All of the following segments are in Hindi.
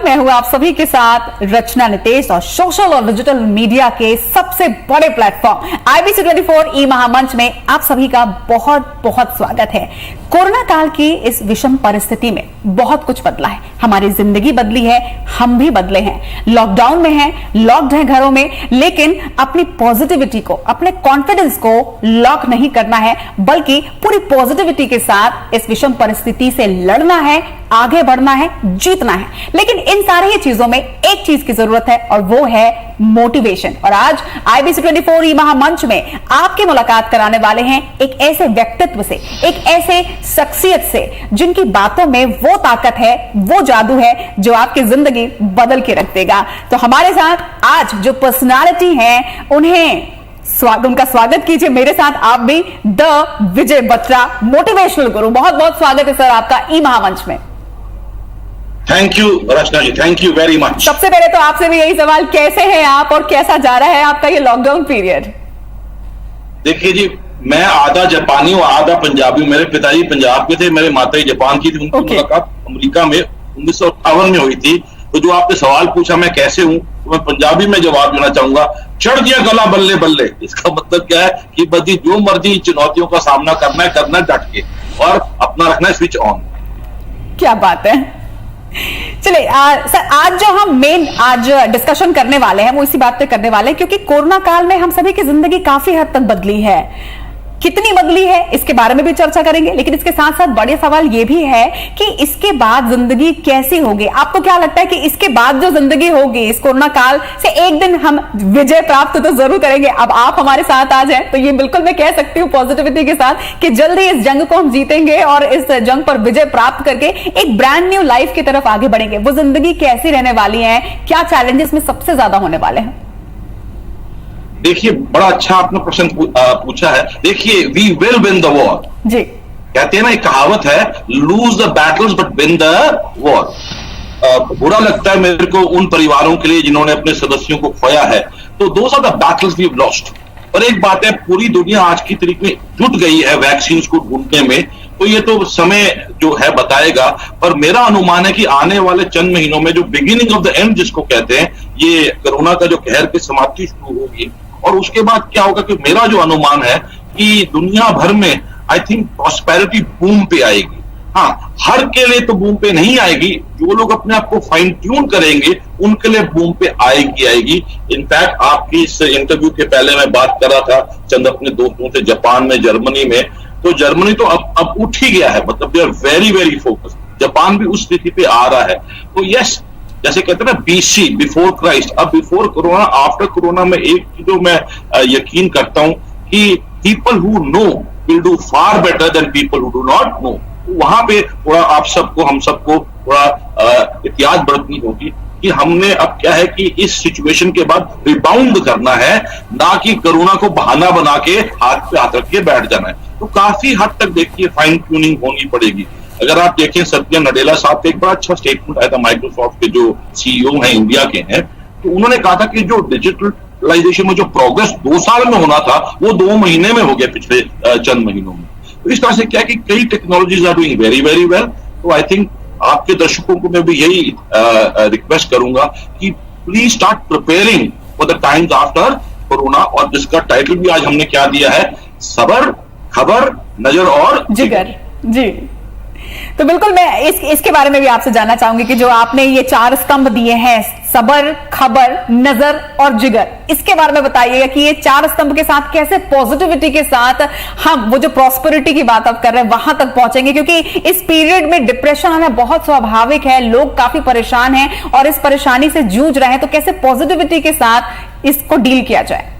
मैं हूं आप सभी के साथ रचना नितेश और सोशल और डिजिटल मीडिया के सबसे बड़े प्लेटफॉर्म IBC24 ई महामंच में आप सभी का बहुत बहुत स्वागत है। कोरोना काल की इस विषम परिस्थिति में बहुत कुछ बदला है, हमारी जिंदगी बदली है, हम भी बदले हैं, लॉकडाउन में हैं, लॉक्ड हैं घरों में, लेकिन अपनी पॉजिटिविटी को, अपने कॉन्फिडेंस को लॉक नहीं करना है, बल्कि पूरी पॉजिटिविटी के साथ इस विषम परिस्थिति से लड़ना है, आगे बढ़ना है, जीतना है। लेकिन इन सारी ही चीजों में एक चीज की जरूरत है और वो है मोटिवेशन। और आज IBC24 ई महामंच में आपकी मुलाकात कराने वाले हैं एक ऐसे व्यक्तित्व से, एक ऐसे शख्सियत से जिनकी बातों में वो ताकत है, वो जादू है जो आपकी जिंदगी बदल के रख देगा। तो हमारे साथ आज जो पर्सनालिटी है उनका स्वागत कीजिए मेरे साथ आप भी, द विजय बत्रा, मोटिवेशनल गुरु। बहुत बहुत स्वागत है सर आपका ई महामंच में। Thank you Rachna ji, thank you very much. सबसे पहले तो आपसे भी यही सवाल, कैसे हैं आप और कैसा जा रहा है आपका ये लॉकडाउन पीरियड? देखिए जी, मैं आधा जापानी और आधा पंजाबी हूं। मेरे पिताजी पंजाब के थे, मेरे माता जी जापान की थी। उनकी मुलाकात अमेरिका में 1958 में हुई थी। तो जो आपने सवाल पूछा मैं कैसे हूं, तो मैं पंजाबी में जवाब देना चाहूंगा, चढ़ दिया गला बल्ले बल्ले। इसका मतलब क्या है कि बदी जो मर्जी चुनौतियों का सामना करना है डट के, और अपना रखना है स्विच ऑन। क्या बात है। चलिए सर, आज जो हम आज डिस्कशन करने वाले हैं वो इसी बात पे करने वाले हैं, क्योंकि कोरोना काल में हम सभी की जिंदगी काफी हद तक बदली है। कितनी बदली है इसके बारे में भी चर्चा करेंगे, लेकिन इसके साथ साथ बड़े सवाल ये भी है कि इसके बाद जिंदगी कैसी होगी। आपको क्या लगता है कि इसके बाद जो जिंदगी होगी इस कोरोना काल से एक दिन हम विजय प्राप्त तो जरूर करेंगे। अब आप हमारे साथ आ जाएं तो ये बिल्कुल मैं कह सकती हूँ पॉजिटिविटी के साथ कि जल्द ही इस जंग को हम जीतेंगे और इस जंग पर विजय प्राप्त करके एक ब्रांड न्यू लाइफ की तरफ आगे बढ़ेंगे। वो जिंदगी कैसी रहने वाली है, क्या चैलेंजेस में सबसे ज्यादा होने वाले हैं? देखिए, बड़ा अच्छा आपने प्रश्न पूछा है। देखिए, we will win the war जी। कहते हैं ना, एक कहावत है, lose the battles but win the war. बुरा लगता है मेरे को उन परिवारों के लिए जिन्होंने अपने सदस्यों को खोया है। तो those are the battles we have lost. और एक बात है, पूरी दुनिया आज की तारीख में जुट गई है वैक्सीन को ढूंढने में। तो ये तो समय जो है बताएगा, पर मेरा अनुमान है कि आने वाले चंद महीनों में जो बिगिनिंग ऑफ द एंड जिसको कहते हैं, ये कोरोना का जो कहर की समाप्ति शुरू होगी। और उसके बाद क्या होगा कि मेरा जो अनुमान है कि दुनिया भर में आई थिंक प्रॉस्पेरिटी बूम पे आएगी। हाँ, हर के लिए तो बूम पे नहीं आएगी, जो लोग अपने आप को फाइन ट्यून करेंगे उनके लिए बूम पे आएगी। इनफैक्ट आपकी इस इंटरव्यू के पहले मैं बात कर रहा था चंद अपने दोस्तों से जापान में, जर्मनी में। तो जर्मनी तो अब उठ ही गया है, मतलब they are very very focused. Japan भी उस स्थिति पे आ रहा है। तो यस, जैसे कहते हैं ना BC, बिफोर क्राइस्ट, अब बिफोर कोरोना, आफ्टर कोरोना में एक चीज जो मैं यकीन करता हूं कि people who know will do far better than people who do not know. वहां पे थोड़ा आप सबको, हम सबको थोड़ा एहतियात बरतनी होगी कि हमने अब क्या है कि इस सिचुएशन के बाद रिबाउंड करना है, ना कि कोरोना को बहाना बना के हाथ पे हाथ रख के बैठ जाना है। तो काफी हद तक देखिए फाइन ट्यूनिंग होनी पड़ेगी। अगर आप देखें, सत्या नडेला साहब का एक बड़ा अच्छा स्टेटमेंट आया था, माइक्रोसॉफ्ट के जो CEO हैं, इंडिया के हैं। तो उन्होंने कहा था कि जो डिजिटलाइजेशन में जो प्रोग्रेस 2 साल में होना था वो 2 महीने में हो गया पिछले चंद महीनों में। तो इस तरह से क्या है कि कई technologies are doing very very well. तो आई थिंक आपके दर्शकों को मैं भी यही रिक्वेस्ट करूंगा कि please start preparing for the times after corona. और जिसका टाइटल भी आज हमने क्या दिया है, सबर, खबर, नजर और जिगर जी। तो बिल्कुल मैं इसके बारे में भी आपसे जानना चाहूंगी कि जो आपने ये 4 स्तंभ दिए हैं, सबर, खबर, नजर और जिगर, इसके बारे में बताइएगा कि ये 4 स्तंभ के साथ कैसे पॉजिटिविटी के साथ हम वो जो प्रॉस्पेरिटी की बात आप कर रहे हैं वहां तक पहुंचेंगे। क्योंकि इस पीरियड में डिप्रेशन आना बहुत स्वाभाविक है, लोग काफी परेशान हैं और इस परेशानी से जूझ रहे हैं। तो कैसे पॉजिटिविटी के साथ इसको डील किया जाए?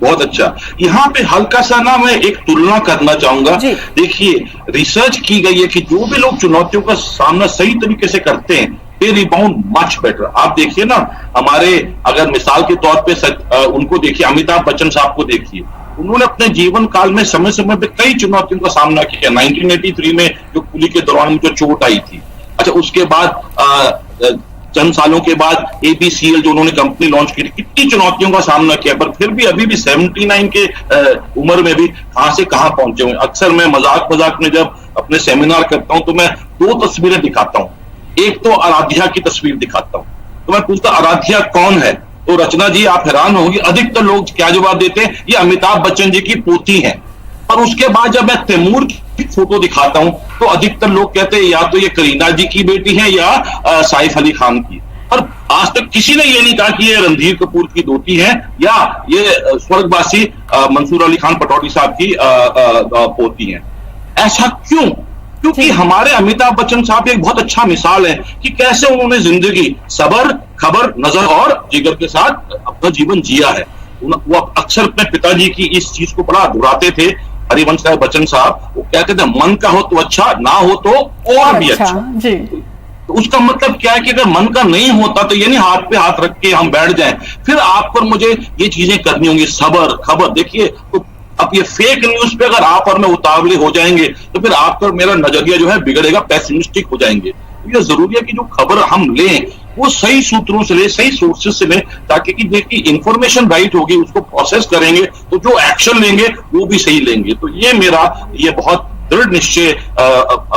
बहुत अच्छा। यहाँ पे हल्का सा ना मैं एक तुलना करना चाहूंगा। देखिए, रिसर्च की गई है कि जो भी लोग चुनौतियों का सामना सही तरीके से करते हैं, दे रिबाउंड मच बेटर। आप देखिए ना, हमारे अगर मिसाल के तौर पे उनको देखिए, अमिताभ बच्चन साहब को देखिए, उन्होंने अपने जीवन काल में समय समय पे कई चुनौतियों का सामना किया। 1983 में जो कुली के दौरान जो चोट आई थी, अच्छा उसके बाद चंद सालों के बाद ABCL जो उन्होंने कंपनी लॉन्च की, कितनी चुनौतियों का सामना किया, पर फिर भी अभी भी 79 के उम्र में भी कहां से कहां पहुंचे हुए। अक्सर मैं मजाक में जब अपने सेमिनार करता हूं तो मैं 2 तस्वीरें दिखाता हूं। एक तो आराध्या की तस्वीर दिखाता हूं, तो मैं पूछता आराध्या कौन है, तो रचना जी आप हैरान होंगी, अधिकतर लोग क्या जवाब देते हैं, ये अमिताभ बच्चन जी की पोती है। पर उसके बाद जब मैं तैमूर की फोटो दिखाता हूं तो अधिकतर लोग कहते हैं या तो ये करीना जी की बेटी है या साइफ अली खान की। पर आज तक किसी ने ये नहीं कहा कि ये रणधीर कपूर की दोती है या ये स्वर्गवासी मंसूर अली खान पटौड़ी साहब की पोती है। ऐसा क्यों? क्योंकि हमारे अमिताभ बच्चन साहब एक बहुत अच्छा मिसाल है कि कैसे उन्होंने जिंदगी सबर, खबर, नजर और जिगर के साथ अपना जीवन जिया है। वो अक्सर अपने पिताजी की इस चीज को बड़ा दोहराते थे, हरिवंश राय बच्चन साहब। वो कहते थे मन का हो तो अच्छा, ना हो तो और भी अच्छा जी। तो उसका मतलब क्या है कि अगर मन का नहीं होता तो ये नहीं हाथ पे हाथ रख के हम बैठ जाएं, फिर आप पर मुझे ये चीजें करनी होंगी, सबर, खबर। देखिए तो अब ये फेक न्यूज पे अगर आप और मैं उतावले हो जाएंगे तो फिर आप पर मेरा नजरिया जो है बिगड़ेगा, पेसिमिस्टिक हो जाएंगे। ये जरूरी है कि जो खबर हम लें वो सही सूत्रों से ले, सही सोर्सेज से लें, ताकि कि देखिए इंफॉर्मेशन राइट होगी, उसको प्रोसेस करेंगे तो जो एक्शन लेंगे वो भी सही लेंगे। तो ये मेरा ये बहुत दृढ़ निश्चय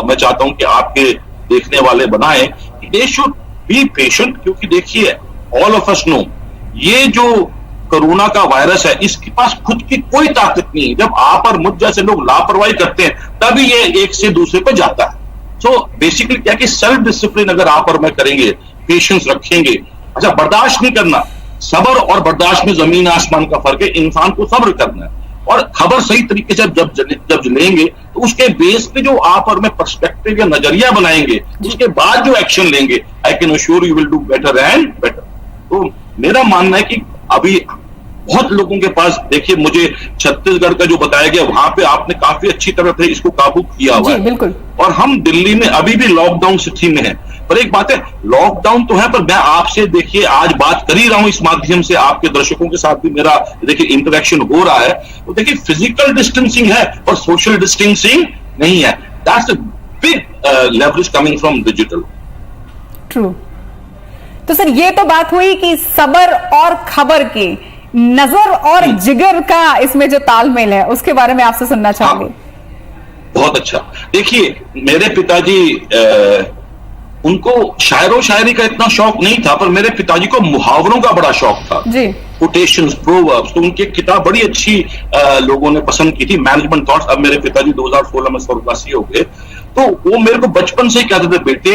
मैं चाहता हूं कि आपके देखने वाले बनाए कि दे शुड बी पेशेंट, क्योंकि देखिए ऑल ऑफ अस नो ये जो कोरोना का वायरस है इसके पास खुद की कोई ताकत नहीं है। जब आप और मुझ जैसे लोग लापरवाही करते हैं तभी ये एक से दूसरे पर जाता है। सो बेसिकली क्या कि सेल्फ डिसिप्लिन अगर आप और मैं करेंगे, पेशेंस रखेंगे, अच्छा बर्दाश्त नहीं करना, सब्र और बर्दाश्त में जमीन आसमान का फर्क है। इंसान को सब्र करना है और खबर सही तरीके से जब लेंगे तो उसके बेस पे जो आप और मैं पर्सपेक्टिव या नजरिया बनाएंगे, उसके बाद जो एक्शन लेंगे, I can assure you will do better and better. तो मेरा मानना है कि अभी बहुत लोगों के पास, देखिए मुझे छत्तीसगढ़ का जो बताया गया वहां पे आपने काफी अच्छी तरह से इसको काबू किया हुआ है, बिल्कुल। और हम दिल्ली में अभी भी लॉकडाउन स्थिति में है। पर एक बात है, लॉकडाउन तो है, पर मैं आपसे देखिए आज बात कर ही रहा हूं इस माध्यम से, आपके दर्शकों के साथ भी मेरा देखिए इंटरेक्शन हो रहा है, तो देखिए फिजिकल डिस्टेंसिंग है और सोशल डिस्टेंसिंग नहीं है। That's a big leverage coming from digital. True. तो सर ये तो बात हुई कि सबर और खबर की, नजर और जिगर का इसमें जो तालमेल है उसके बारे में आपसे सुनना चाहूंगे। बहुत अच्छा। देखिए मेरे पिताजी उनको शायरो शायरी का इतना शौक नहीं था, पर मेरे पिताजी को मुहावरों का बड़ा शौक था जी। कोटेशंस, प्रोवर्ब्स, तो उनकी किताब बड़ी अच्छी लोगों ने पसंद की थी, मैनेजमेंट थॉट्स। अब मेरे पिताजी 2016 में स्वर्गवासी हो गए, तो वो मेरे को बचपन से ही कहते थे, बेटे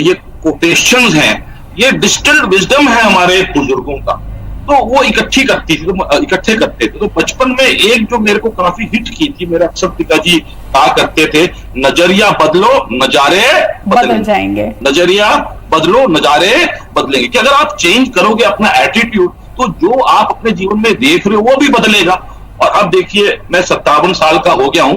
ये कोटेशंस हैं, ये डिस्टिल्ड विजडम है हमारे बुजुर्गों का, तो वो इकट्ठे करते थे। तो बचपन में एक जो मेरे को काफी हिट की थी, मेरे अक्सर पिताजी कहा करते थे, नजरिया बदलो नजारे बदल जाएंगे। नजरिया बदलो नजारे बदलेंगे, कि अगर आप चेंज करोगे अपना एटीट्यूड तो जो आप अपने जीवन में देख रहे हो वो भी बदलेगा। और अब देखिए मैं 57 साल का हो गया हूं,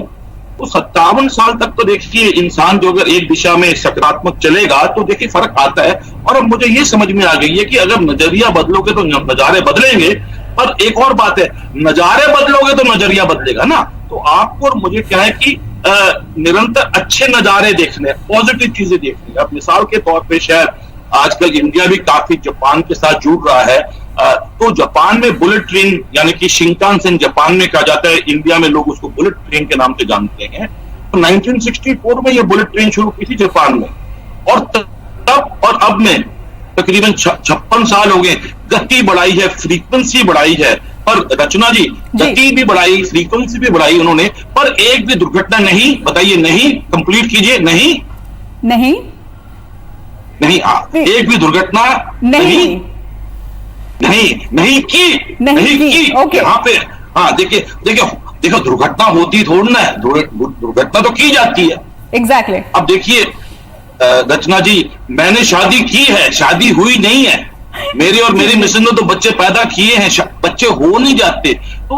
तो 57 साल तक तो देखिए इंसान जो अगर एक दिशा में सकारात्मक चलेगा तो देखिए फर्क आता है। और अब मुझे ये समझ में आ गई है कि अगर नजरिया बदलोगे तो नजारे बदलेंगे, पर एक और बात है, नजारे बदलोगे तो नजरिया बदलेगा ना। तो आपको और मुझे क्या है कि निरंतर अच्छे नजारे देखने, पॉजिटिव चीजें देखनी है। अब मिसाल के तौर पर शायद आजकल इंडिया भी काफी जापान के साथ जुड़ रहा है, तो जापान में बुलेट ट्रेन यानी कि शिंकानसेन जापान में कहा जाता है, इंडिया में लोग उसको बुलेट ट्रेन के नाम से जानते हैं। तो 1964 में ये बुलेट ट्रेन शुरू की थी जापान में, और तब और अब में तकरीबन 56 साल हो गए। गति बढ़ाई है, फ्रीक्वेंसी बढ़ाई है, पर रचना जी गति भी बढ़ाई, फ्रीक्वेंसी भी बढ़ाई उन्होंने, पर एक भी दुर्घटना नहीं, बताइए नहीं, कंप्लीट कीजिए, नहीं एक भी दुर्घटना नहीं की। ओके। यहाँ पे हाँ देखो दुर्घटना होती थोड़ी ना है, दुर्घटना तो की जाती है। एग्जैक्टली। अब देखिए रचना जी, मैंने शादी की है, शादी हुई नहीं है। मेरी और मेरी मिसेज ने तो बच्चे पैदा किए हैं, बच्चे हो नहीं जाते। तो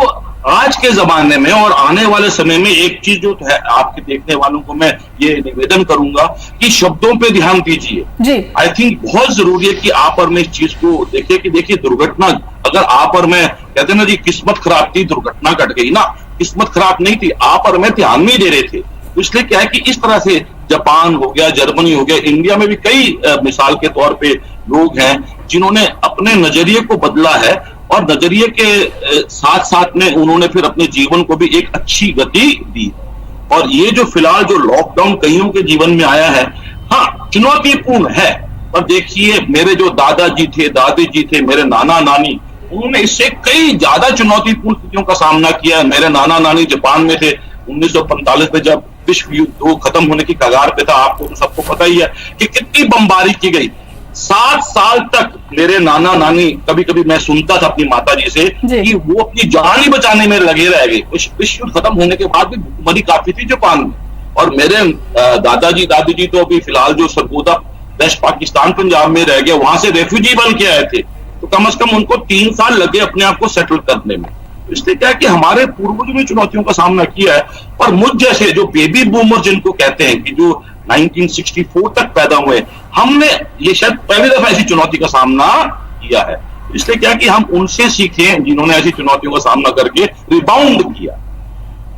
आज के जमाने में और आने वाले समय में एक चीज जो है आपके देखने वालों को मैं ये निवेदन करूंगा कि शब्दों पे ध्यान दीजिए। आई थिंक बहुत जरूरी है कि आप और मैं इस चीज को देखिए कि देखिए दुर्घटना, अगर आप और मैं कहते ना जी किस्मत खराब थी दुर्घटना घट गई ना, किस्मत खराब नहीं थी, आप और मैं ध्यान नहीं दे रहे थे। तो इसलिए क्या है कि इस तरह से जापान हो गया, जर्मनी हो गया, इंडिया में भी कई मिसाल के तौर पे लोग हैं जिन्होंने अपने नजरिए को बदला है, और नजरिए के साथ साथ में उन्होंने फिर अपने जीवन को भी एक अच्छी गति दी। और ये जो फिलहाल जो लॉकडाउन कईयों के जीवन में आया है, हाँ चुनौतीपूर्ण है। पर देखिए, मेरे जो दादाजी थे, दादी जी थे, मेरे नाना नानी, उन्होंने इससे कई ज्यादा चुनौतीपूर्ण स्थितियों का सामना किया है। मेरे नाना नानी जापान में थे 1945 में, जब विश्व युद्ध खत्म होने की कगार पे था। आपको तो सबको पता ही है कि कितनी बमबारी की गई। 7 साल तक मेरे नाना नानी, कभी कभी मैं सुनता था अपनी माता जी से कि वो अपनी जान ही बचाने में लगे रह गए। विश्व युद्ध खत्म होने के बाद भी भूखमरी काफी थी जापान में। और मेरे दादाजी दादी जी तो अभी फिलहाल जो सरगोदा वेस्ट पाकिस्तान पंजाब में रह गए, वहां से रेफ्यूजी बन के आए थे, तो कम से कम उनको 3 साल लगे अपने आप को सेटल करने में। इसलिए क्या है कि हमारे पूर्वजों ने चुनौतियों का सामना किया है। और मुझ जैसे जो बेबी बूमर जिनको कहते हैं, कि जो 1964 तक पैदा हुए, हमने ये शायद पहली दफा ऐसी चुनौती का सामना किया है। इसलिए क्या कि हम उनसे सीखें जिन्होंने ऐसी चुनौतियों का सामना करके रिबाउंड किया।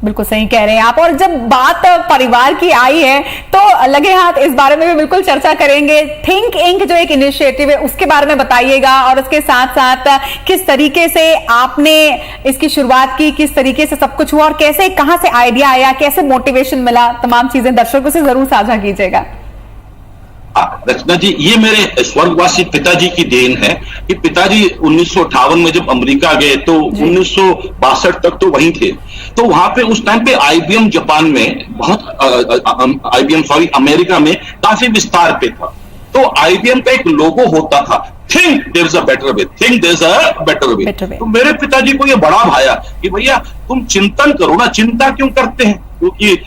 बिल्कुल सही कह रहे हैं आप। और जब बात परिवार की आई है तो लगे हाथ इस बारे में भी बिल्कुल चर्चा करेंगे। थिंक इंक जो एक इनिशिएटिव है उसके बारे में बताइएगा, और उसके साथ साथ किस तरीके से आपने इसकी शुरुआत की, किस तरीके से सब कुछ हुआ, और कैसे, कहां से आइडिया आया, कैसे मोटिवेशन मिला, तमाम चीजें दर्शकों से जरूर साझा कीजिएगा। रचना जी, ये मेरे स्वर्गवासी पिताजी की देन है कि पिताजी 1958 में जब अमेरिका गए तो 1962 तक तो वहीं थे। तो वहां पे उस टाइम पे आईबीएम जापान में अमेरिका में काफी विस्तार पे था। तो आईबीएम का एक लोगो होता था, think there is a better way, think there is a better way. तो मेरे पिताजी को ये बड़ा भाया कि भैया तुम चिंतन करो ना, चिंता क्यों करते हैं? क्योंकि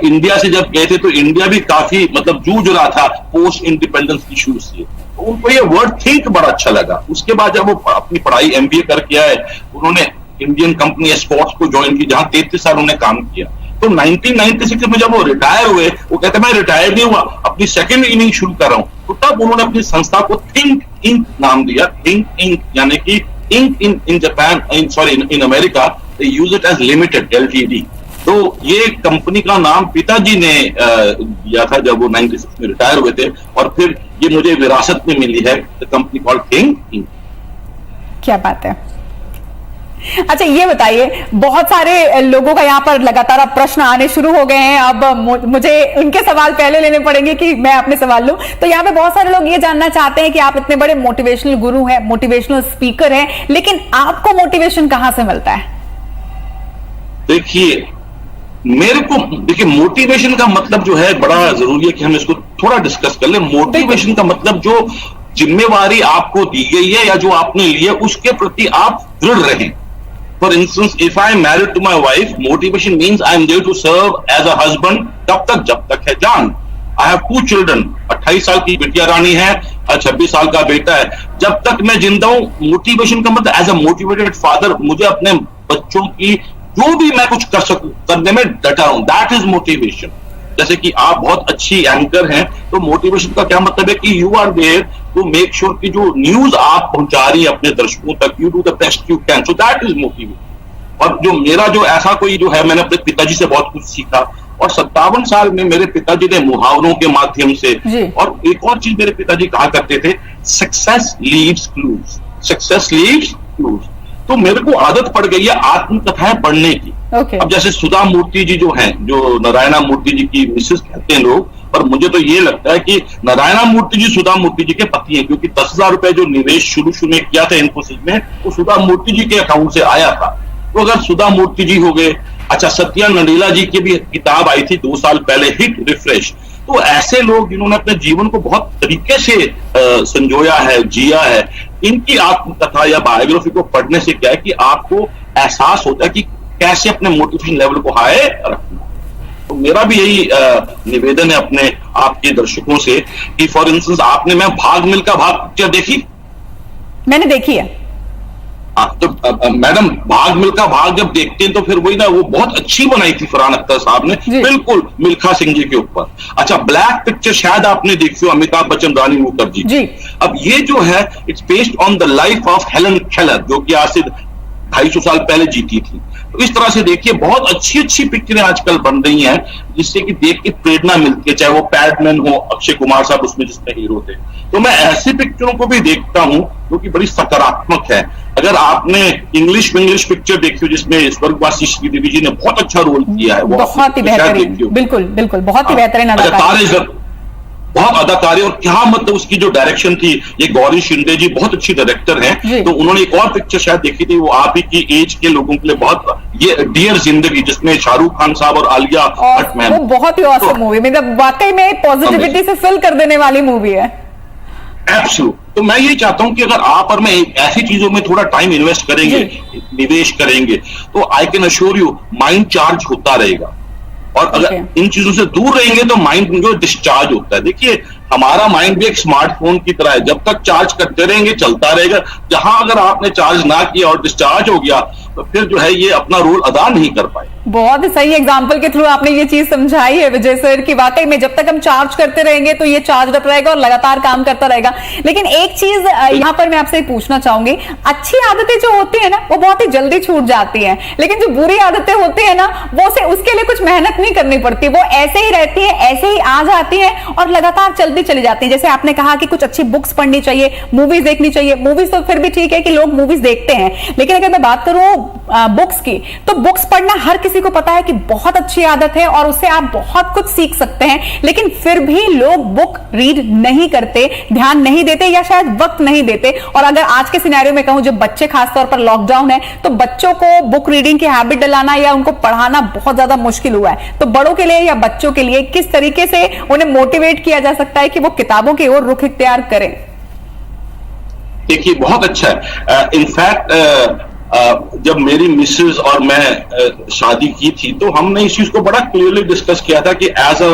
इंडिया से जब गए थे तो इंडिया भी काफी जूझ रहा था पोस्ट इंडिपेंडेंस इश्यूज से। तो उनको ये वर्ड थिंक बड़ा अच्छा लगा। उसके बाद जब वो अपनी पढ़ाई एमबीए करके आए, उन्होंने इंडियन कंपनी एस्कॉर्ट्स को ज्वाइन की, जहां 33 साल उन्होंने काम किया। तो 1996 में जब वो रिटायर हुए, वो कहते मैं रिटायर नहीं हुआ, अपनी सेकेंड इनिंग शुरू कर रहा हूं। तो तब उन्होंने अपनी संस्था को थिंक इंक नाम दिया। थिंक इंक यानी कि inc in Japan, in America they use it as limited, LTD। तो ये कंपनी का नाम पिताजी ने दिया था जब वो 96 में रिटायर हुए थे, और फिर ये मुझे विरासत में मिली है, कंपनी कॉल्ड थिंक इंक। क्या बात है। अच्छा, ये बताइए, बहुत सारे लोगों का यहाँ पर लगातार अब प्रश्न आने शुरू हो गए हैं। अब मुझे उनके सवाल पहले लेने पड़ेंगे कि मैं अपने सवाल लूं। तो यहाँ पे बहुत सारे लोग ये जानना चाहते हैं कि आप इतने बड़े मोटिवेशनल गुरु हैं, मोटिवेशनल स्पीकर हैं, लेकिन आपको मोटिवेशन कहां से मिलता है? देखिए, मेरे को मोटिवेशन का मतलब जो है बड़ा जरूरी है कि हम इसको थोड़ा डिस्कस कर ले। मोटिवेशन का मतलब जो जिम्मेवारी आपको दी गई है या जो आपने ली है उसके प्रति आप दृढ़ रहें। For instance, if I am married to my wife, motivation means I am there to serve as a husband तब तक जब तक है जान। आई हैव 2 चिल्ड्रन, 28 साल की बिटिया रानी है और 26 साल का बेटा है। जब तक मैं जिंदा हूं, मोटिवेशन का मतलब एज अ मोटिवेटेड फादर, मुझे अपने बच्चों की जो भी मैं कुछ कर सकूं करने में डटा हूं, दैट इज मोटिवेशन। जैसे कि आप बहुत अच्छी एंकर हैं, तो मोटिवेशन का क्या मतलब है कि you are there to make sure कि जो न्यूज आप पहुंचा रही है अपने दर्शकों तक, you do the best you can, so that is motivation. और जो मेरा जो ऐसा कोई जो है, मैंने अपने पिताजी से बहुत कुछ सीखा, और 57 साल में मेरे पिताजी ने मुहावरों के माध्यम से, और एक और चीज मेरे पिताजी कहा करते थे, success leaves clues, success leaves clues. तो मेरे को आदत पड़ गई है आत्मकथाएं पढ़ने की। अब जैसे सुधा मूर्ति जी जो हैं, जो नारायणा मूर्ति जी की मिसेस कहते हैं लोग, पर मुझे तो ये लगता है कि नारायणा मूर्ति जी सुधा मूर्ति जी के पति हैं, क्योंकि 10,000 रुपए जो निवेश शुरू में किया था इन्फोसिस में, वो सुधा मूर्ति जी के अकाउंट से आया था। तो अगर सुधा मूर्ति जी हो गए, अच्छा सत्या नडेला जी की भी किताब आई थी 2 साल पहले, हिट रिफ्रेश। तो ऐसे लोग जिन्होंने अपने जीवन को बहुत तरीके से संजोया है, जिया है, इनकी आत्मकथा या बायोग्राफी को पढ़ने से क्या है कि आपको एहसास होता है कि कैसे अपने मोटिवेशन लेवल को हाई रखना। तो मेरा भी यही निवेदन है अपने आपके दर्शकों से कि फॉर इंस्टेंस, आपने मैं भाग मिल्खा भाग पिक्चर देखी? मैंने देखी है। तो मैडम, भाग मिल्खा भाग जब देखते हैं तो फिर वही ना, वो बहुत अच्छी बनाई थी फरहान अख्तर साहब ने, बिल्कुल मिल्खा सिंह जी के ऊपर। अच्छा, ब्लैक पिक्चर शायद आपने देखी हो, अमिताभ बच्चन, रानी मुखर्जी जी। अब ये जो है, it's based on the life of Helen Keller, जो कि आज से 250 साल पहले जीती थी। तो इस तरह से देखिए, बहुत अच्छी अच्छी पिक्चरें आजकल बन रही हैं, जिससे कि देख के प्रेरणा मिलती है, चाहे वो पैडमैन हो, अक्षय कुमार साहब उसमें जिसमें हीरो थे। तो मैं ऐसी पिक्चरों को भी देखता हूं जो कि बड़ी सकारात्मक है। अगर आपने इंग्लिश पिक्चर देखी हो जिसमें स्वर्गवासी श्रीदेवी जी ने बहुत अच्छा रोल किया है, वो बहुत ही बेहतरीन, बिल्कुल बिल्कुल, बहुत ही बेहतरीन। बहुत अदाकारी, और क्या मतलब उसकी जो डायरेक्शन थी, ये गौरी शिंदे जी बहुत अच्छी डायरेक्टर हैं। तो उन्होंने एक और पिक्चर शायद देखी थी, वो आप ही की एज के लोगों के लिए बहुत, ये डियर जिंदगी, जिसमें शाहरुख खान साहब और आलिया भट्ट मैम, वो बहुत ही ऑसम मूवी, मतलब वाकई में पॉजिटिविटी से फिल कर देने वाली मूवी है। एब्सोल्यूट। तो मैं ये चाहता हूं कि अगर आप और मैं ऐसी चीजों में थोड़ा टाइम इन्वेस्ट करेंगे, निवेश करेंगे, तो I can assure you mind charge होता रहेगा। और अगर इन चीजों से दूर रहेंगे तो माइंड जो डिस्चार्ज होता है। देखिए, हमारा माइंड भी एक स्मार्टफोन की तरह है, जब तक चार्ज करते रहेंगे चलता रहेगा। जहां अगर आपने चार्ज ना किया और डिस्चार्ज हो गया, तो फिर जो है ये अपना रोल अदा नहीं कर पाए। बहुत ही सही एग्जाम्पल के थ्रू आपने ये चीज समझाई है विजय सर, की वाकई में जब तक हम चार्ज करते रहेंगे तो ये चार्ज अप रहेगा और लगातार काम करता रहेगा। लेकिन एक चीज यहाँ पर मैं आपसे पूछना चाहूंगी, अच्छी आदतें जो होती है ना वो बहुत ही जल्दी छूट जाती हैं, लेकिन जो बुरी आदतें होती है ना वो से उसके लिए कुछ मेहनत नहीं करनी पड़ती, वो ऐसे ही रहती है, ऐसे ही आ जाती है और लगातार चलती चली जाती है। जैसे आपने कहा कि कुछ अच्छी बुक्स पढ़नी चाहिए, मूवीज देखनी चाहिए। मूवीज तो फिर भी ठीक है कि लोग मूवीज देखते हैं, लेकिन अगर मैं बात करूं बुक्स की, तो बुक्स पढ़ना हर किसी को पता है कि बहुत अच्छी आदत है और उससे आप बहुत कुछ सीख सकते हैं, लेकिन फिर भी लोग बुक रीड नहीं करते, ध्यान नहीं देते या शायद वक्त नहीं देते। और अगर आज के सिनेरियो में कहूं, जो बच्चे खासतौर पर लॉकडाउन है, तो बच्चों को बुक रीडिंग की हैबिट डलाना या उनको पढ़ाना बहुत ज्यादा मुश्किल हुआ है। तो बड़ों के लिए या बच्चों के लिए किस तरीके से उन्हें मोटिवेट किया जा सकता है कि वो किताबों की ओर रुख इख्तियार करें? देखिए, बहुत अच्छा है। इनफैक्ट जब मेरी मिसेज और मैं शादी की थी, तो हमने इस चीज को बड़ा क्लियरली डिस्कस किया था कि एज अ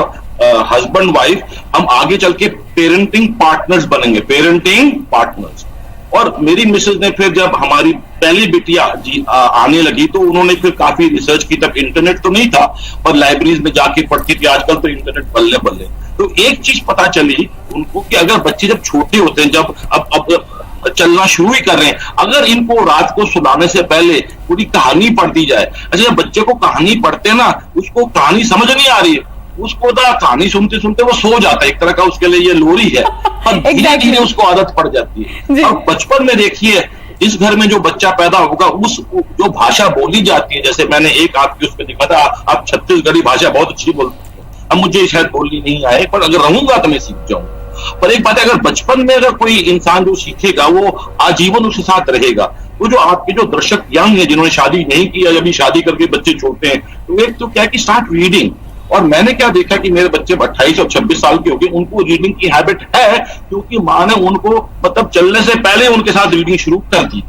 हस्बैंड वाइफ हम आगे चल के पेरेंटिंग पार्टनर्स बनेंगे, पेरेंटिंग पार्टनर्स। और मेरी मिसेज ने फिर जब हमारी पहली बिटिया आने लगी, तो उन्होंने फिर काफी रिसर्च की। तब इंटरनेट तो नहीं था, पर लाइब्रेरीज में जाके पढ़ती थी। आजकल तो इंटरनेट बल्ले बल्ले। तो एक चीज पता चली उनको कि अगर बच्चे जब छोटे होते हैं, जब अब चलना शुरू ही कर रहे हैं, अगर इनको रात को सुलाने से पहले पूरी कहानी पढ़ दी जाए। अच्छा, जब बच्चे को कहानी पढ़ते हैं ना, उसको कहानी समझ नहीं आ रही है, उसको कहानी सुनते सुनते वो सो जाता है, एक तरह का उसके लिए ये लोरी है, पर धीरे धीरे उसको आदत पड़ जाती है। और बचपन में देखिए, इस घर में जो बच्चा पैदा होगा, उस जो भाषा बोली जाती है, जैसे मैंने एक आपकी उसमें देखा था, आप छत्तीसगढ़ी भाषा बहुत अच्छी बोलते हैं। अब मुझे शायद बोलनी नहीं आए, पर अगर रहूंगा तो मैं सीख जाऊंगा। पर एक बात है, अगर बचपन में अगर कोई इंसान जो सीखेगा, वो आजीवन उसके साथ रहेगा। तो जो आपके जो दर्शक यंग है, जिन्होंने शादी नहीं की या अभी शादी करके बच्चे छोटे हैं, तो एक तो क्या कि स्टार्ट रीडिंग। और मैंने क्या देखा कि मेरे बच्चे 28 और 26 साल के हो गए, उनको रीडिंग की हैबिट है, क्योंकि माँ ने उनको मतलब चलने से पहले उनके साथ रीडिंग शुरू कर दी।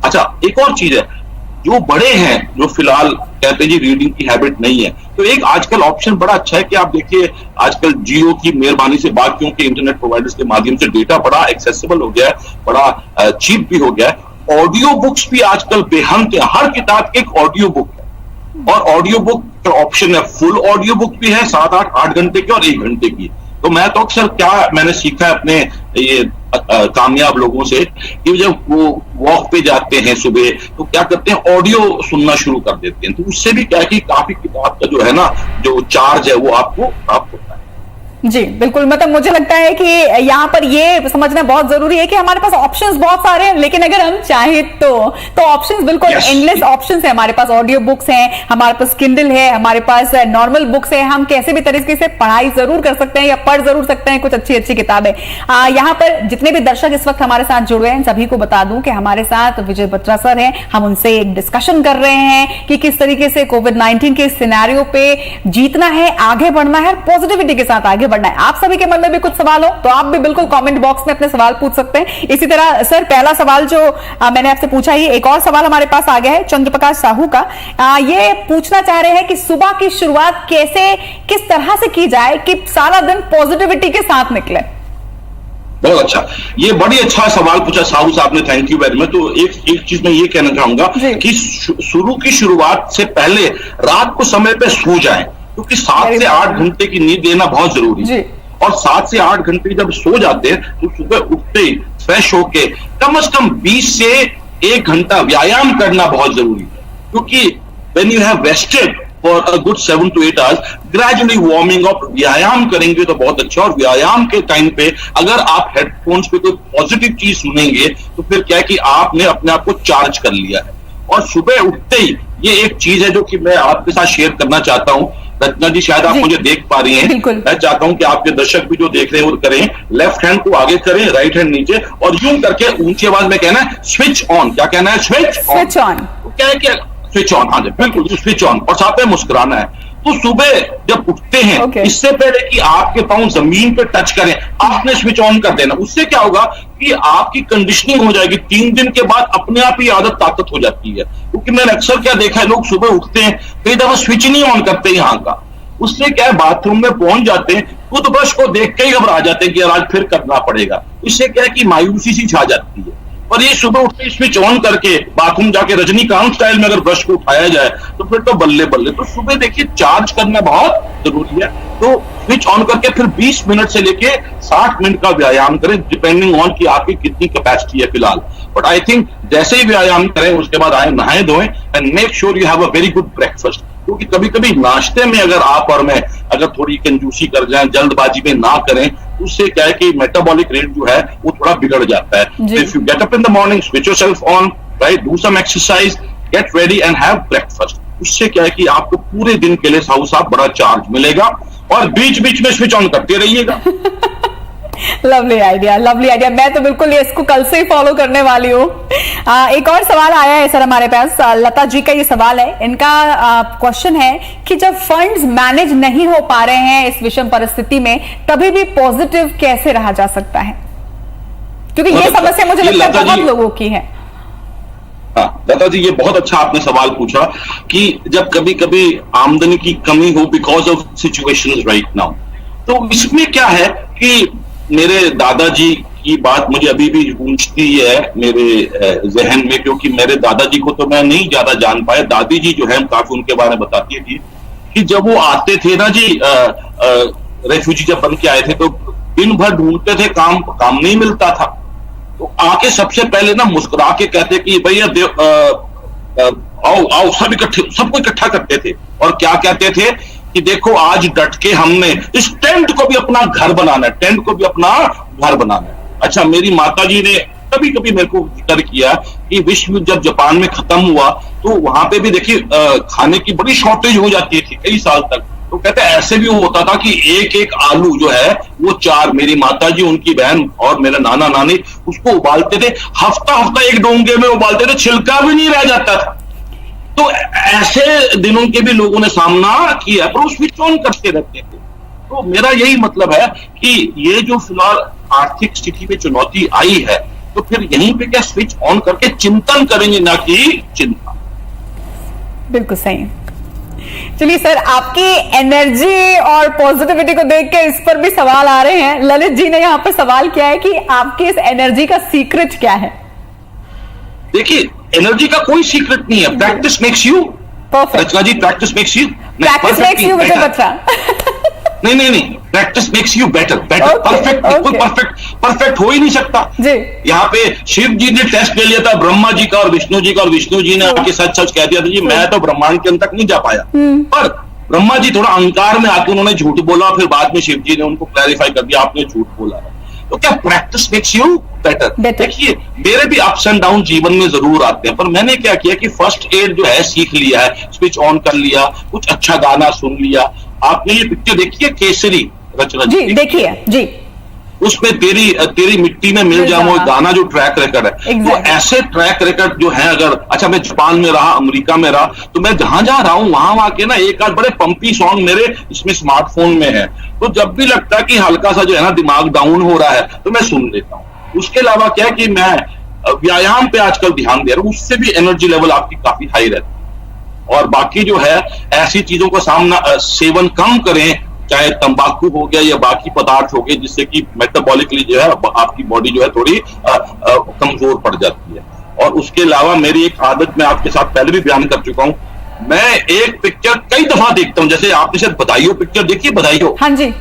अच्छा, एक और चीज है, जो बड़े हैं, जो फिलहाल कहते हैं जी रीडिंग की हैबिट नहीं है, तो एक आजकल ऑप्शन बड़ा अच्छा है कि आप देखिए, आजकल जियो की मेहरबानी से, बाकियों के इंटरनेट प्रोवाइडर्स के माध्यम से डेटा बड़ा एक्सेसिबल हो गया है, बड़ा चीप भी हो गया है। ऑडियो बुक्स भी आजकल बेहद है, हर किताब की एक ऑडियो बुक है। और ऑडियो बुक का ऑप्शन है, फुल ऑडियो बुक भी है, 7-8 घंटे की और 1 घंटे की। तो मैं तो अक्सर क्या मैंने सीखा है अपने ये कामयाब लोगों से, कि जब वो वॉक पे जाते हैं सुबह, तो क्या करते हैं, ऑडियो सुनना शुरू कर देते हैं। तो उससे भी क्या है कि काफी किताब का जो है ना, जो चार्ज है वो आपको प्राप्त होता है। जी बिल्कुल, मतलब मुझे लगता है कि यहाँ पर ये समझना बहुत जरूरी है कि हमारे पास ऑप्शंस बहुत सारे हैं, लेकिन अगर हम चाहें तो ऑप्शंस बिल्कुल एंडलेस ऑप्शंस है। हमारे पास ऑडियो बुक्स हैं, हमारे पास किंडल है, हमारे पास नॉर्मल बुक्स है। हम कैसे भी तरीके से पढ़ाई जरूर कर सकते हैं या पढ़ जरूर सकते हैं कुछ अच्छी अच्छी किताबें। यहाँ पर जितने भी दर्शक इस वक्त हमारे साथ जुड़ रहे हैं, सभी को बता दूं कि हमारे साथ विजय बत्रा सर हैं। हम उनसे एक डिस्कशन कर रहे हैं कि किस तरीके से कोविड-19 के सिनेरियो पे जीतना है, आगे बढ़ना है, पॉजिटिविटी के साथ आगे बढ़ना है। आप सभी के मन में भी कुछ सवाल हो तो आप भी बिल्कुल कमेंट बॉक्स में अपने सवाल पूछ सकते हैं। इसी तरह सर, पहला सवाल जो मैंने आपसे पूछा, ही एक और सवाल हमारे पास आ गया है चंद्रप्रकाश साहू का। ये पूछना चाह रहे हैं कि सुबह की शुरुआत कैसे, किस तरह से की जाए कि सारा दिन पॉजिटिविटी के साथ निकले। बहुत अच्छा, ये बड़ी अच्छा सवाल पूछा साहू साहब ने, थैंक यू वेरी मच। तो एक चीज मैं ये कहना चाहूंगा कि शुरू की शुरुआत से पहले रात को समय पे सो जाएं, क्योंकि 7 से 8 घंटे की नींद लेना बहुत जरूरी है। और 7 से 8 घंटे जब सो जाते हैं, तो सुबह उठते ही फ्रेश होके कम से कम 20 से 1 घंटा व्यायाम करना बहुत जरूरी है। क्योंकि when you have rested for a good 7 to 8 hours, gradually warming up, व्यायाम करेंगे तो बहुत अच्छा। और व्यायाम के टाइम पे अगर आप हेडफोन्स पे कोई पॉजिटिव चीज सुनेंगे, तो फिर क्या है कि आपने अपने आप को चार्ज कर लिया है। और सुबह उठते ही ये एक चीज है जो कि मैं आपके साथ शेयर करना चाहता हूं रचना जी शायद आप मुझे देख पा रही हैं, मैं चाहता हूं कि आपके दर्शक भी जो देख रहे हैं वो करें, लेफ्ट हैंड को आगे करें, राइट हैंड नीचे, और यूं करके ऊंची आवाज में कहना है स्विच ऑन। क्या कहना है? Switch on. क्या है? क्या स्विच ऑन? हाँ जी बिल्कुल, स्विच ऑन, और साथ में मुस्कुराना है। तो सुबह जब उठते हैं इससे पहले कि आपके पांव जमीन पे टच करें, आपने स्विच ऑन कर देना। उससे क्या होगा कि आपकी कंडीशनिंग हो जाएगी। 3 दिन के बाद अपने आप ही आदत ताकत हो जाती है। क्योंकि मैंने अक्सर क्या देखा है, लोग सुबह उठते हैं, कई दफा स्विच नहीं ऑन करते यहाँ का। उससे क्या है, बाथरूम में पहुंच जाते हैं, टूथब्रश को देख के ही घबरा जाते हैं कि यार आज फिर करना पड़ेगा। इससे क्या है कि मायूसी सी छा जाती है। और ये सुबह उठते स्विच ऑन करके बाथरूम जाके रजनीकांत स्टाइल में अगर ब्रश को उठाया जाए तो फिर तो बल्ले बल्ले। तो सुबह देखिए चार्ज करना बहुत जरूरी है। तो स्विच ऑन करके फिर 20 मिनट से लेके 60 मिनट का व्यायाम करें, डिपेंडिंग ऑन कि आपकी कितनी कैपेसिटी है फिलहाल। बट आई थिंक जैसे ही व्यायाम करें उसके बाद आए नहाए धोएं and make sure you have a very good breakfast. क्योंकि कभी कभी नाश्ते में अगर आप और मैं अगर थोड़ी कंजूसी कर जाएं, जल्दबाजी में ना करें, उससे क्या है कि मेटाबॉलिक रेट जो है वो थोड़ा बिगड़ जाता है। If you get up in the morning, switch yourself on, right, do some exercise, get ready and have breakfast. उससे क्या है कि आपको पूरे दिन के लिए साहब बड़ा चार्ज मिलेगा, और बीच बीच में स्विच ऑन करते रहिएगा। Lovely idea, lovely idea. मैं तो बिल्कुल ये इसको कल से ही फॉलो करने वाली हूँ। एक और सवाल आया है सर हमारे पास, लता जी का ये सवाल है। इनका क्वेश्चन है कि जब फंड्स मैनेज नहीं हो पा रहे हैं इस विषम परिस्थिति में, तभी भी पॉजिटिव कैसे रहा जा सकता है? क्योंकि ये समस्या मुझे लगता है बहुत लोगों की है। हाँ लता जी, ये बहुत अच्छा आपने सवाल पूछा कि जब कभी कभी आमदनी की कमी हो because of situations right now, तो इसमें क्या है कि मेरे दादाजी की बात मुझे अभी भी गूंजती है मेरे जहन में, क्योंकि मेरे दादाजी को तो मैं नहीं ज्यादा जान पाया। दादी जी जो है काफी उनके बारे में बताती थी कि जब वो आते थे ना जी, रेफ्यूजी जब बन के आए थे तो दिन भर ढूंढते थे, काम नहीं मिलता था। तो आके सबसे पहले ना मुस्कुरा के कहते कि भैया आओ सबको इकट्ठा करते थे, और क्या कहते थे कि देखो आज डट के हमने इस टेंट को भी अपना घर बनाना है, टेंट को भी अपना घर बनाना है। अच्छा, मेरी माताजी ने कभी कभी मेरे को जिक्र किया कि विश्व युद्ध जब जापान में खत्म हुआ तो वहां पे भी देखिए खाने की बड़ी शॉर्टेज हो जाती थी कई साल तक। तो कहते ऐसे भी होता था कि एक एक आलू जो है वो 4, मेरी माताजी, उनकी बहन और मेरा नाना नानी उसको उबालते थे, हफ्ता हफ्ता एक डोंगे में उबालते थे, छिलका भी नहीं रह जाता था। तो ऐसे दिनों के भी लोगों ने सामना किया, पर वो स्विच ऑन करते रहते थे। तो मेरा यही मतलब है कि ये जो फिलहाल आर्थिक स्थिति में चुनौती आई है, तो फिर यहीं पे क्या स्विच ऑन करके चिंतन करेंगे, ना कि चिंता। बिल्कुल सही। चलिए सर, आपकी एनर्जी और पॉजिटिविटी को देख के इस पर भी सवाल आ रहे हैं। ललित जी ने यहाँ पर सवाल किया है कि आपकी इस एनर्जी का सीक्रेट क्या है? देखिए, एनर्जी का कोई सीक्रेट नहीं है, practice makes you perfect. Rachna ji, practice makes you मुझे बता नहीं, practice makes you better. Perfect कोई परफेक्ट हो ही नहीं सकता जी। यहाँ पे शिव जी ने टेस्ट ले लिया था ब्रह्मा जी का और विष्णु जी का, और विष्णु जी ने आके सच कह दिया था जी मैं तो ब्रह्मांड के अंत तक नहीं जा पाया। पर ब्रह्मा जी थोड़ा अहंकार में आके उन्होंने झूठ बोला, फिर बाद में शिव जी ने उनको क्लैरिफाई कर दिया आपने झूठ बोला है। तो क्या प्रैक्टिस मेक्स यू बेटर। देखिए, मेरे भी अप्स एंड डाउन जीवन में जरूर आते हैं, पर मैंने क्या किया कि फर्स्ट एड जो है सीख लिया है, स्विच ऑन कर लिया, कुछ अच्छा गाना सुन लिया। आपने ये पिक्चर देखी है केसरी, रचना जी? देखिए जी। उसमें तेरी मिट्टी में मिल जाऊं गाना जो ट्रैक रिकॉर्ड है, तो ऐसे ट्रैक रिकॉर्ड जो है, अगर अच्छा मैं जापान में रहा, अमेरिका में रहा, तो मैं जहां रहा हूं वहां के ना एक आध बड़े पंपी सॉन्ग मेरे इसमें स्मार्टफोन में है। तो जब भी लगता है कि हल्का सा जो है ना दिमाग डाउन हो रहा है तो मैं सुन लेता हूँ। उसके अलावा क्या है कि मैं व्यायाम पे आजकल ध्यान दे रहा हूँ, उससे भी एनर्जी लेवल आपकी काफी हाई रहती है। और बाकी जो है ऐसी चीजों का सेवन कम करें, चाहे तंबाकू हो गया या बाकी पदार्थ हो गए, जिससे कि मेटाबॉलिकली जो है आपकी बॉडी जो है थोड़ी कमजोर पड़ जाती है। और उसके अलावा मेरी एक आदत मैं आपके साथ पहले भी बयान कर चुका हूं, मैं एक पिक्चर कई दफा देखता हूं। जैसे आपने शायद बधाइयो पिक्चर देखी है, बधाइयो? हाँ जी।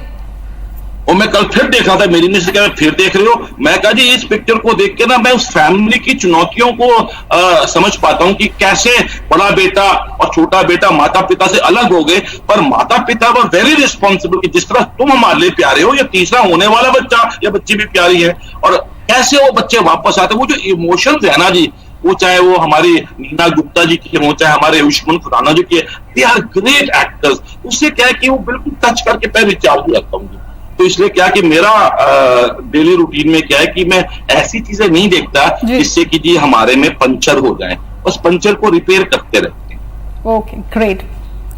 और मैं कल फिर देख रहा था, मेरी ने से कहा फिर देख रहे हो? मैं कहा जी इस पिक्चर को देख के ना मैं उस फैमिली की चुनौतियों को समझ पाता हूं कि कैसे बड़ा बेटा और छोटा बेटा माता पिता से अलग हो गए, पर माता पिता वर वेरी रिस्पॉन्सिबल कि जिस तरह तुम हमारे लिए प्यारे हो, या तीसरा होने वाला बच्चा या बच्ची भी प्यारी है, और कैसे वो बच्चे वापस आते। वो जो इमोशंस है ना जी, वो चाहे वो हमारी नीना गुप्ता जी की हो, चाहे हमारे आयुष्मान खुराना जी की, दे आर ग्रेट एक्टर्स। उससे क्या है कि वो बिल्कुल टच करके पैर रिचार्ज हो जाता हूँ। तो इसलिए क्या कि मेरा डेली रूटीन में क्या है कि मैं ऐसी चीजें नहीं देखता जिससे कि जी हमारे में पंचर हो जाए, बस पंचर को रिपेयर करते रहते हैं। Okay, great.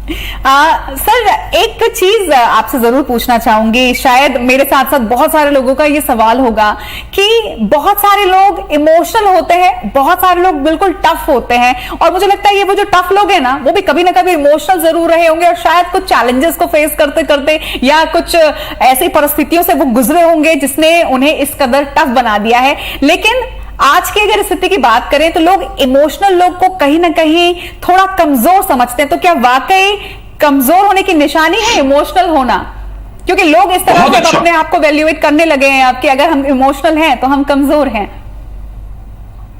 सर, एक चीज आपसे जरूर पूछना चाहूंगी, शायद मेरे साथ साथ बहुत सारे लोगों का ये सवाल होगा कि बहुत सारे लोग इमोशनल होते हैं, बहुत सारे लोग बिल्कुल टफ होते हैं, और मुझे लगता है ये वो जो टफ लोग हैं ना, वो भी कभी ना कभी इमोशनल जरूर रहे होंगे और शायद कुछ चैलेंजेस को फेस करते करते या कुछ ऐसी परिस्थितियों से वो गुजरे होंगे जिसने उन्हें इस कदर टफ बना दिया है। लेकिन आज की अगर स्थिति की बात करें तो लोग इमोशनल लोग को कहीं ना कहीं थोड़ा कमजोर समझते हैं। तो क्या वाकई कमजोर होने की निशानी है इमोशनल होना? क्योंकि लोग इस तरह से अपने आप को वैल्यूएट करने लगे हैं आपके, अगर हम इमोशनल हैं तो हम कमजोर हैं।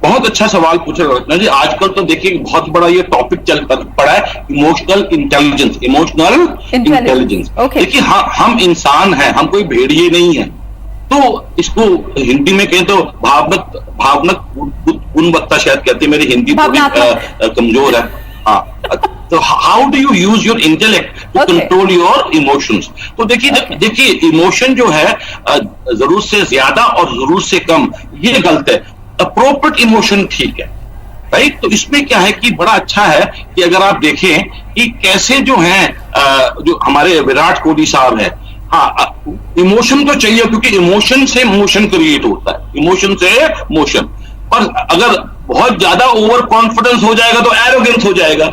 बहुत अच्छा सवाल पूछा रचना जी। आजकल तो देखिए बहुत बड़ा ये टॉपिक चल पड़ा है, इमोशनल इंटेलिजेंस। इमोशनल इंटेलिजेंस, देखिए हम इंसान हैं, हम कोई भेड़िए नहीं है। तो इसको हिंदी में कहें तो भावनात्मक गुणवत्ता शायद कहते हैं, मेरी हिंदी थोड़ी कमजोर है। हाँ, तो how do you use your intellect to control your emotions? तो देखिए इमोशन जो है जरूरत से ज्यादा और जरूरत से कम ये गलत है। अप्रोप्रिएट इमोशन ठीक है, राइट? तो इसमें क्या है कि बड़ा अच्छा है कि अगर आप देखें कि कैसे जो है जो हमारे विराट कोहली साहब है, हाँ, इमोशन तो चाहिए क्योंकि इमोशन से मोशन क्रिएट होता है, इमोशन से मोशन। पर अगर बहुत ज्यादा ओवर कॉन्फिडेंस हो जाएगा तो एरोगेंस हो जाएगा,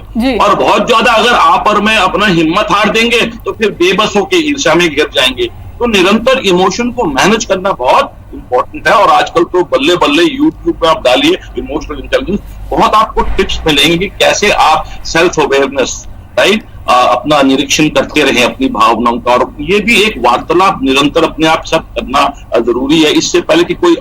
और बहुत ज्यादा अगर आप और मैं अपना हिम्मत हार देंगे तो फिर बेबस होकर ईर्ष्या में गिर जाएंगे। तो निरंतर इमोशन को मैनेज करना बहुत इंपॉर्टेंट है। और आजकल तो बल्ले बल्ले यूट्यूब पे आप डालिए इमोशनल इंटेलिजेंस, बहुत आपको टिप्स मिलेंगे कि कैसे आप सेल्फ अवेयरनेस, राइट, अपना निरीक्षण करते रहे अपनी भावनाओं का। और ये भी एक वार्तालाप निरंतर अपने आप सब करना जरूरी है। इससे पहले कि कोई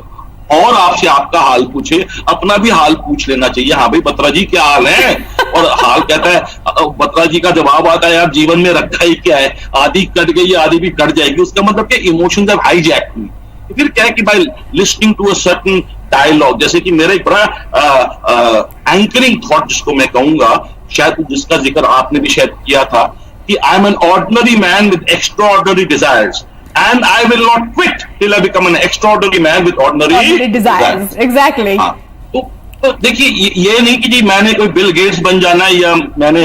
और आपसे आपका हाल पूछे, अपना भी हाल पूछ लेना चाहिए। हाँ भाई बत्रा जी क्या हाल है? और हाल कहता है, बत्रा जी का जवाब आता है यार जीवन में रखा ही क्या है, आधी कट गई आधी भी कट जाएगी। उसका मतलब कि इमोशंस हैव हाईजैक्ड मी। फिर क्या है कि by listening to a certain dialogue, जैसे कि मेरा एक बड़ा एंकरिंग थॉट जिसको मैं कहूंगा, शायद जिसका जिक्र आपने भी शायद किया था, कि आई am an ordinary man with extraordinary desires and I will not quit till I become an extraordinary man with ordinary desires. Exactly. हाँ, तो देखिए ये नहीं कि जी मैंने कोई बिल गेट्स बन जाना है या मैंने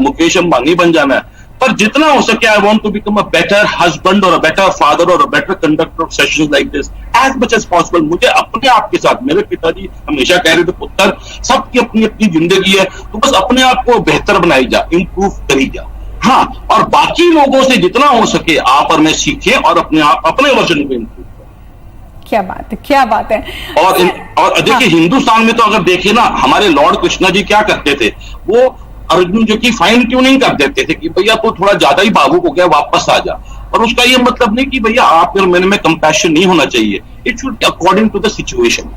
मुकेश अंबानी बन जाना है, पर जितना हो सके I want to become a better husband और अ बेटर फादर और a better conductor of sessions like this as much as possible. मुझे अपने आप के साथ, मेरे पिताजी हमेशा कह रहे थे पुत्र सबकी अपनी अपनी जिंदगी है, तो बस अपने आप को बेहतर बनाई जा, इंप्रूव करी जा। हाँ, और बाकी लोगों से जितना हो सके आप और मैं सीखें और अपने वर्जन को इंप्रूव करें। क्या बात है, क्या बात है। और देखिए हिंदुस्तान में तो अगर देखिए ना, हमारे लॉर्ड कृष्णा जी क्या करते थे, वो अर्जुन जी की फाइन ट्यूनिंग कर देते थे कि भैया तो थोड़ा ज्यादा ही भावुक हो गया, वापस आ जा। और उसका ये मतलब नहीं कि भैया आप और मैंने में कंपैशन नहीं होना चाहिए, it should according to the situation.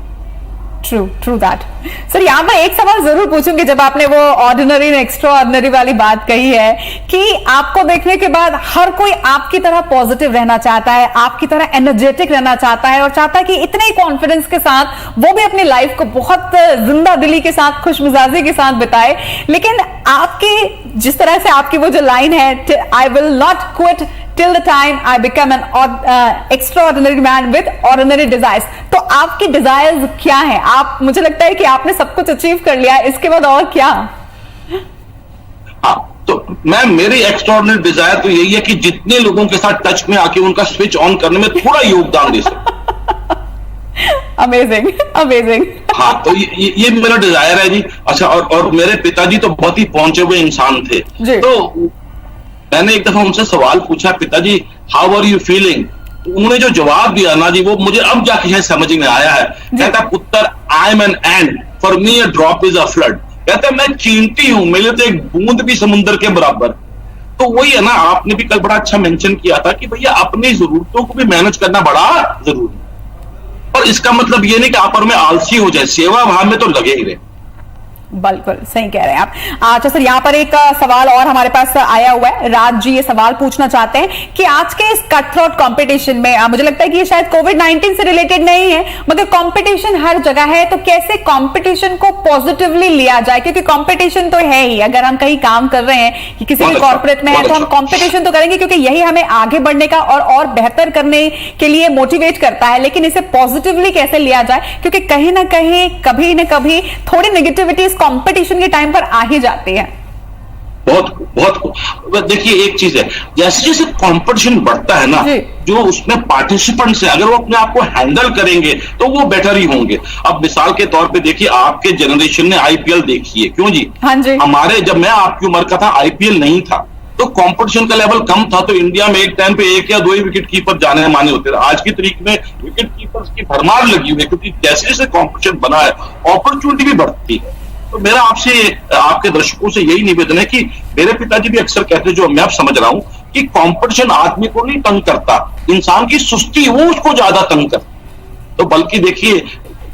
True that. Sir यहाँ पर एक सवाल जरूर पूछूंगी, जब आपने वो ऑर्डिनरी और एक्स्ट्रा ऑर्डिनरी वाली बात कही है कि आपको देखने के बाद हर कोई आपकी तरह पॉजिटिव रहना चाहता है, आपकी तरह एनर्जेटिक रहना चाहता है, और चाहता है कि इतने ही कॉन्फिडेंस के साथ वो भी अपनी लाइफ को बहुत जिंदा दिली के साथ, खुश मिजाजी के साथ बिताए। लेकिन आपकी जिस तरह से आपकी वो जो लाइन है, I will not quit till the time I become an extraordinary man with ordinary desires, तो आपकी desires क्या है? आप, मुझे लगता है कि आपने सब कुछ अचीव कर लिया है, इसके बाद और क्या? हाँ, तो मैम मेरी एक्स्ट्राऑर्डिनरी डिजायर तो यही है कि जितने लोगों के साथ टच में आके उनका स्विच ऑन करने में थोड़ा योगदान दे सके। Amazing, amazing. हाँ, तो ये मेरा डिजायर है जी। अच्छा, और मेरे पिताजी तो बहुत ही पहुंचे हुए इंसान थे, तो मैंने एक दफा उनसे सवाल पूछा, पिताजी हाउ आर यू फीलिंग? तो उन्होंने जो जवाब दिया ना जी, वो मुझे अब जाके समझ में आया है। कहता पुत्र I am an ant for me a drop is a flood. कहता मैं चींटी हूं, मेरे तो एक बूंद भी समुद्र के बराबर। तो वही है ना, आपने भी कल बड़ा अच्छा मेंशन किया था कि भैया अपनी जरूरतों को भी मैनेज करना बड़ा जरूरी है। और इसका मतलब ये नहीं कि आप और मैं आलसी हो जाए, सेवा भाव में तो लगे ही रहे। बिल्कुल सही कह रहे हैं आप। अच्छा सर, यहाँ पर एक सवाल और हमारे पास आया हुआ है। राज जी ये सवाल पूछना चाहते हैं कि आज के इस कट थ्रोट कंपटीशन में, मुझे लगता है कि ये शायद कोविड-19 से रिलेटेड नहीं है, मगर कंपटीशन हर जगह है, तो कैसे कंपटीशन को पॉजिटिवली लिया जाए? क्योंकि कंपटीशन तो है ही, अगर हम कहीं काम कर रहे हैं कि किसी भी कॉर्पोरेट में है तो हम कंपटीशन तो करेंगे, क्योंकि यही हमें आगे बढ़ने का और बेहतर करने के लिए मोटिवेट करता है। लेकिन इसे पॉजिटिवली कैसे लिया जाए, क्योंकि कहीं ना कहीं कभी न कभी थोड़ी नेगेटिविटी कंपटीशन के टाइम पर आ ही जाती है। बहुत देखिए, एक चीज है, जैसे जैसे कंपटीशन बढ़ता है ना, जो उसमें पार्टिसिपेंट्स हैं, अगर वो अपने आप को हैंडल करेंगे तो वो बेटर ही होंगे। अब मिसाल के तौर पे देखिए, आपके जनरेशन ने आईपीएल देखी है, क्यों जी? हाँ जी। हमारे, जब मैं आपकी उम्र का था, आईपीएल नहीं था, तो कंपटीशन का लेवल कम था, तो इंडिया में एक टाइम पे 1 या 2 ही विकेट कीपर जाने माने होते थे। आज की तारीख में विकेट कीपर्स की भरमार लगी हुई है, क्योंकि जैसे जैसे कंपटीशन बना है, अपॉर्चुनिटी भी बढ़ती है। तो मेरा आपसे, आपके दर्शकों से यही निवेदन है कि मेरे पिताजी भी अक्सर कहते हैं, जो मैं अब समझ रहा हूं, कि कंपटीशन आदमी को नहीं तंग करता, इंसान की सुस्ती वो उसको ज्यादा तंग करती। तो बल्कि देखिए,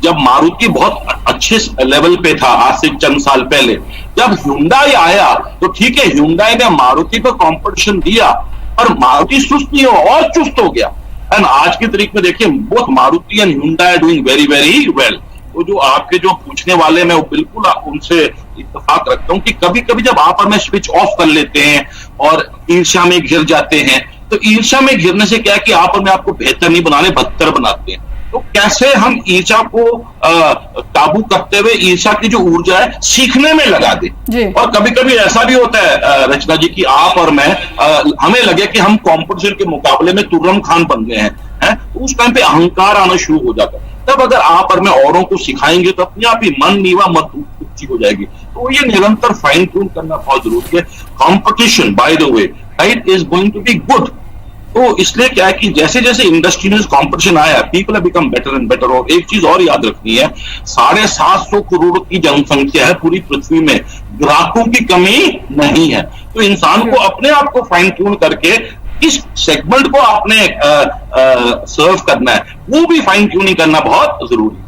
जब मारुति बहुत अच्छे लेवल पे था आज से चंद साल पहले, जब ह्युंडई आया तो ठीक है, ह्युंडई ने मारुति को कंपटीशन दिया, पर मारुति सुस्त नहीं हो और चुस्त हो गया। एंड आज की तारीख में देखिए, both Maruti and Hyundai are doing very very well. तो जो आपके जो पूछने वाले, मैं बिल्कुल उनसे इत्तेफाक रखता हूं कि कभी कभी जब आप और मैं स्विच ऑफ कर लेते हैं और ईर्ष्या में घिर जाते हैं, तो ईर्ष्या में घिरने से क्या है कि आप और मैं आपको बेहतर नहीं बनाने, बदतर बनाते हैं। तो कैसे हम ईर्ष्या को काबू करते हुए ईर्ष्या की जो ऊर्जा है सीखने में लगा दें। और कभी कभी ऐसा भी होता है रचना जी कि आप और मैं, हमें लगे कि हम कंपटीशन के मुकाबले में तुर्रम खान बन गए हैं, तो उस टाइम पे अहंकार आना शुरू हो जाता है। तब अगर आप और मैं औरों को सिखाएंगे तो अपने आप ही मन नीवा मत ऊंची हो जाएगी। तो ये निरंतर फाइन ट्यून करना बहुत जरूरी है। Competition, by the way, right, is going to be good. तो इसलिए क्या है कि जैसे जैसे इंडस्ट्री में कंपटीशन आया, people have become better and better. और एक चीज और याद रखनी है, 750 करोड़ की जनसंख्या है पूरी पृथ्वी में, ग्राहकों की कमी नहीं है। तो इंसान को अपने आप को फाइन ट्यून करके किस सेगमेंट को आपने सर्व करना है, वो भी फाइन ट्यूनिंग करना बहुत जरूरी है।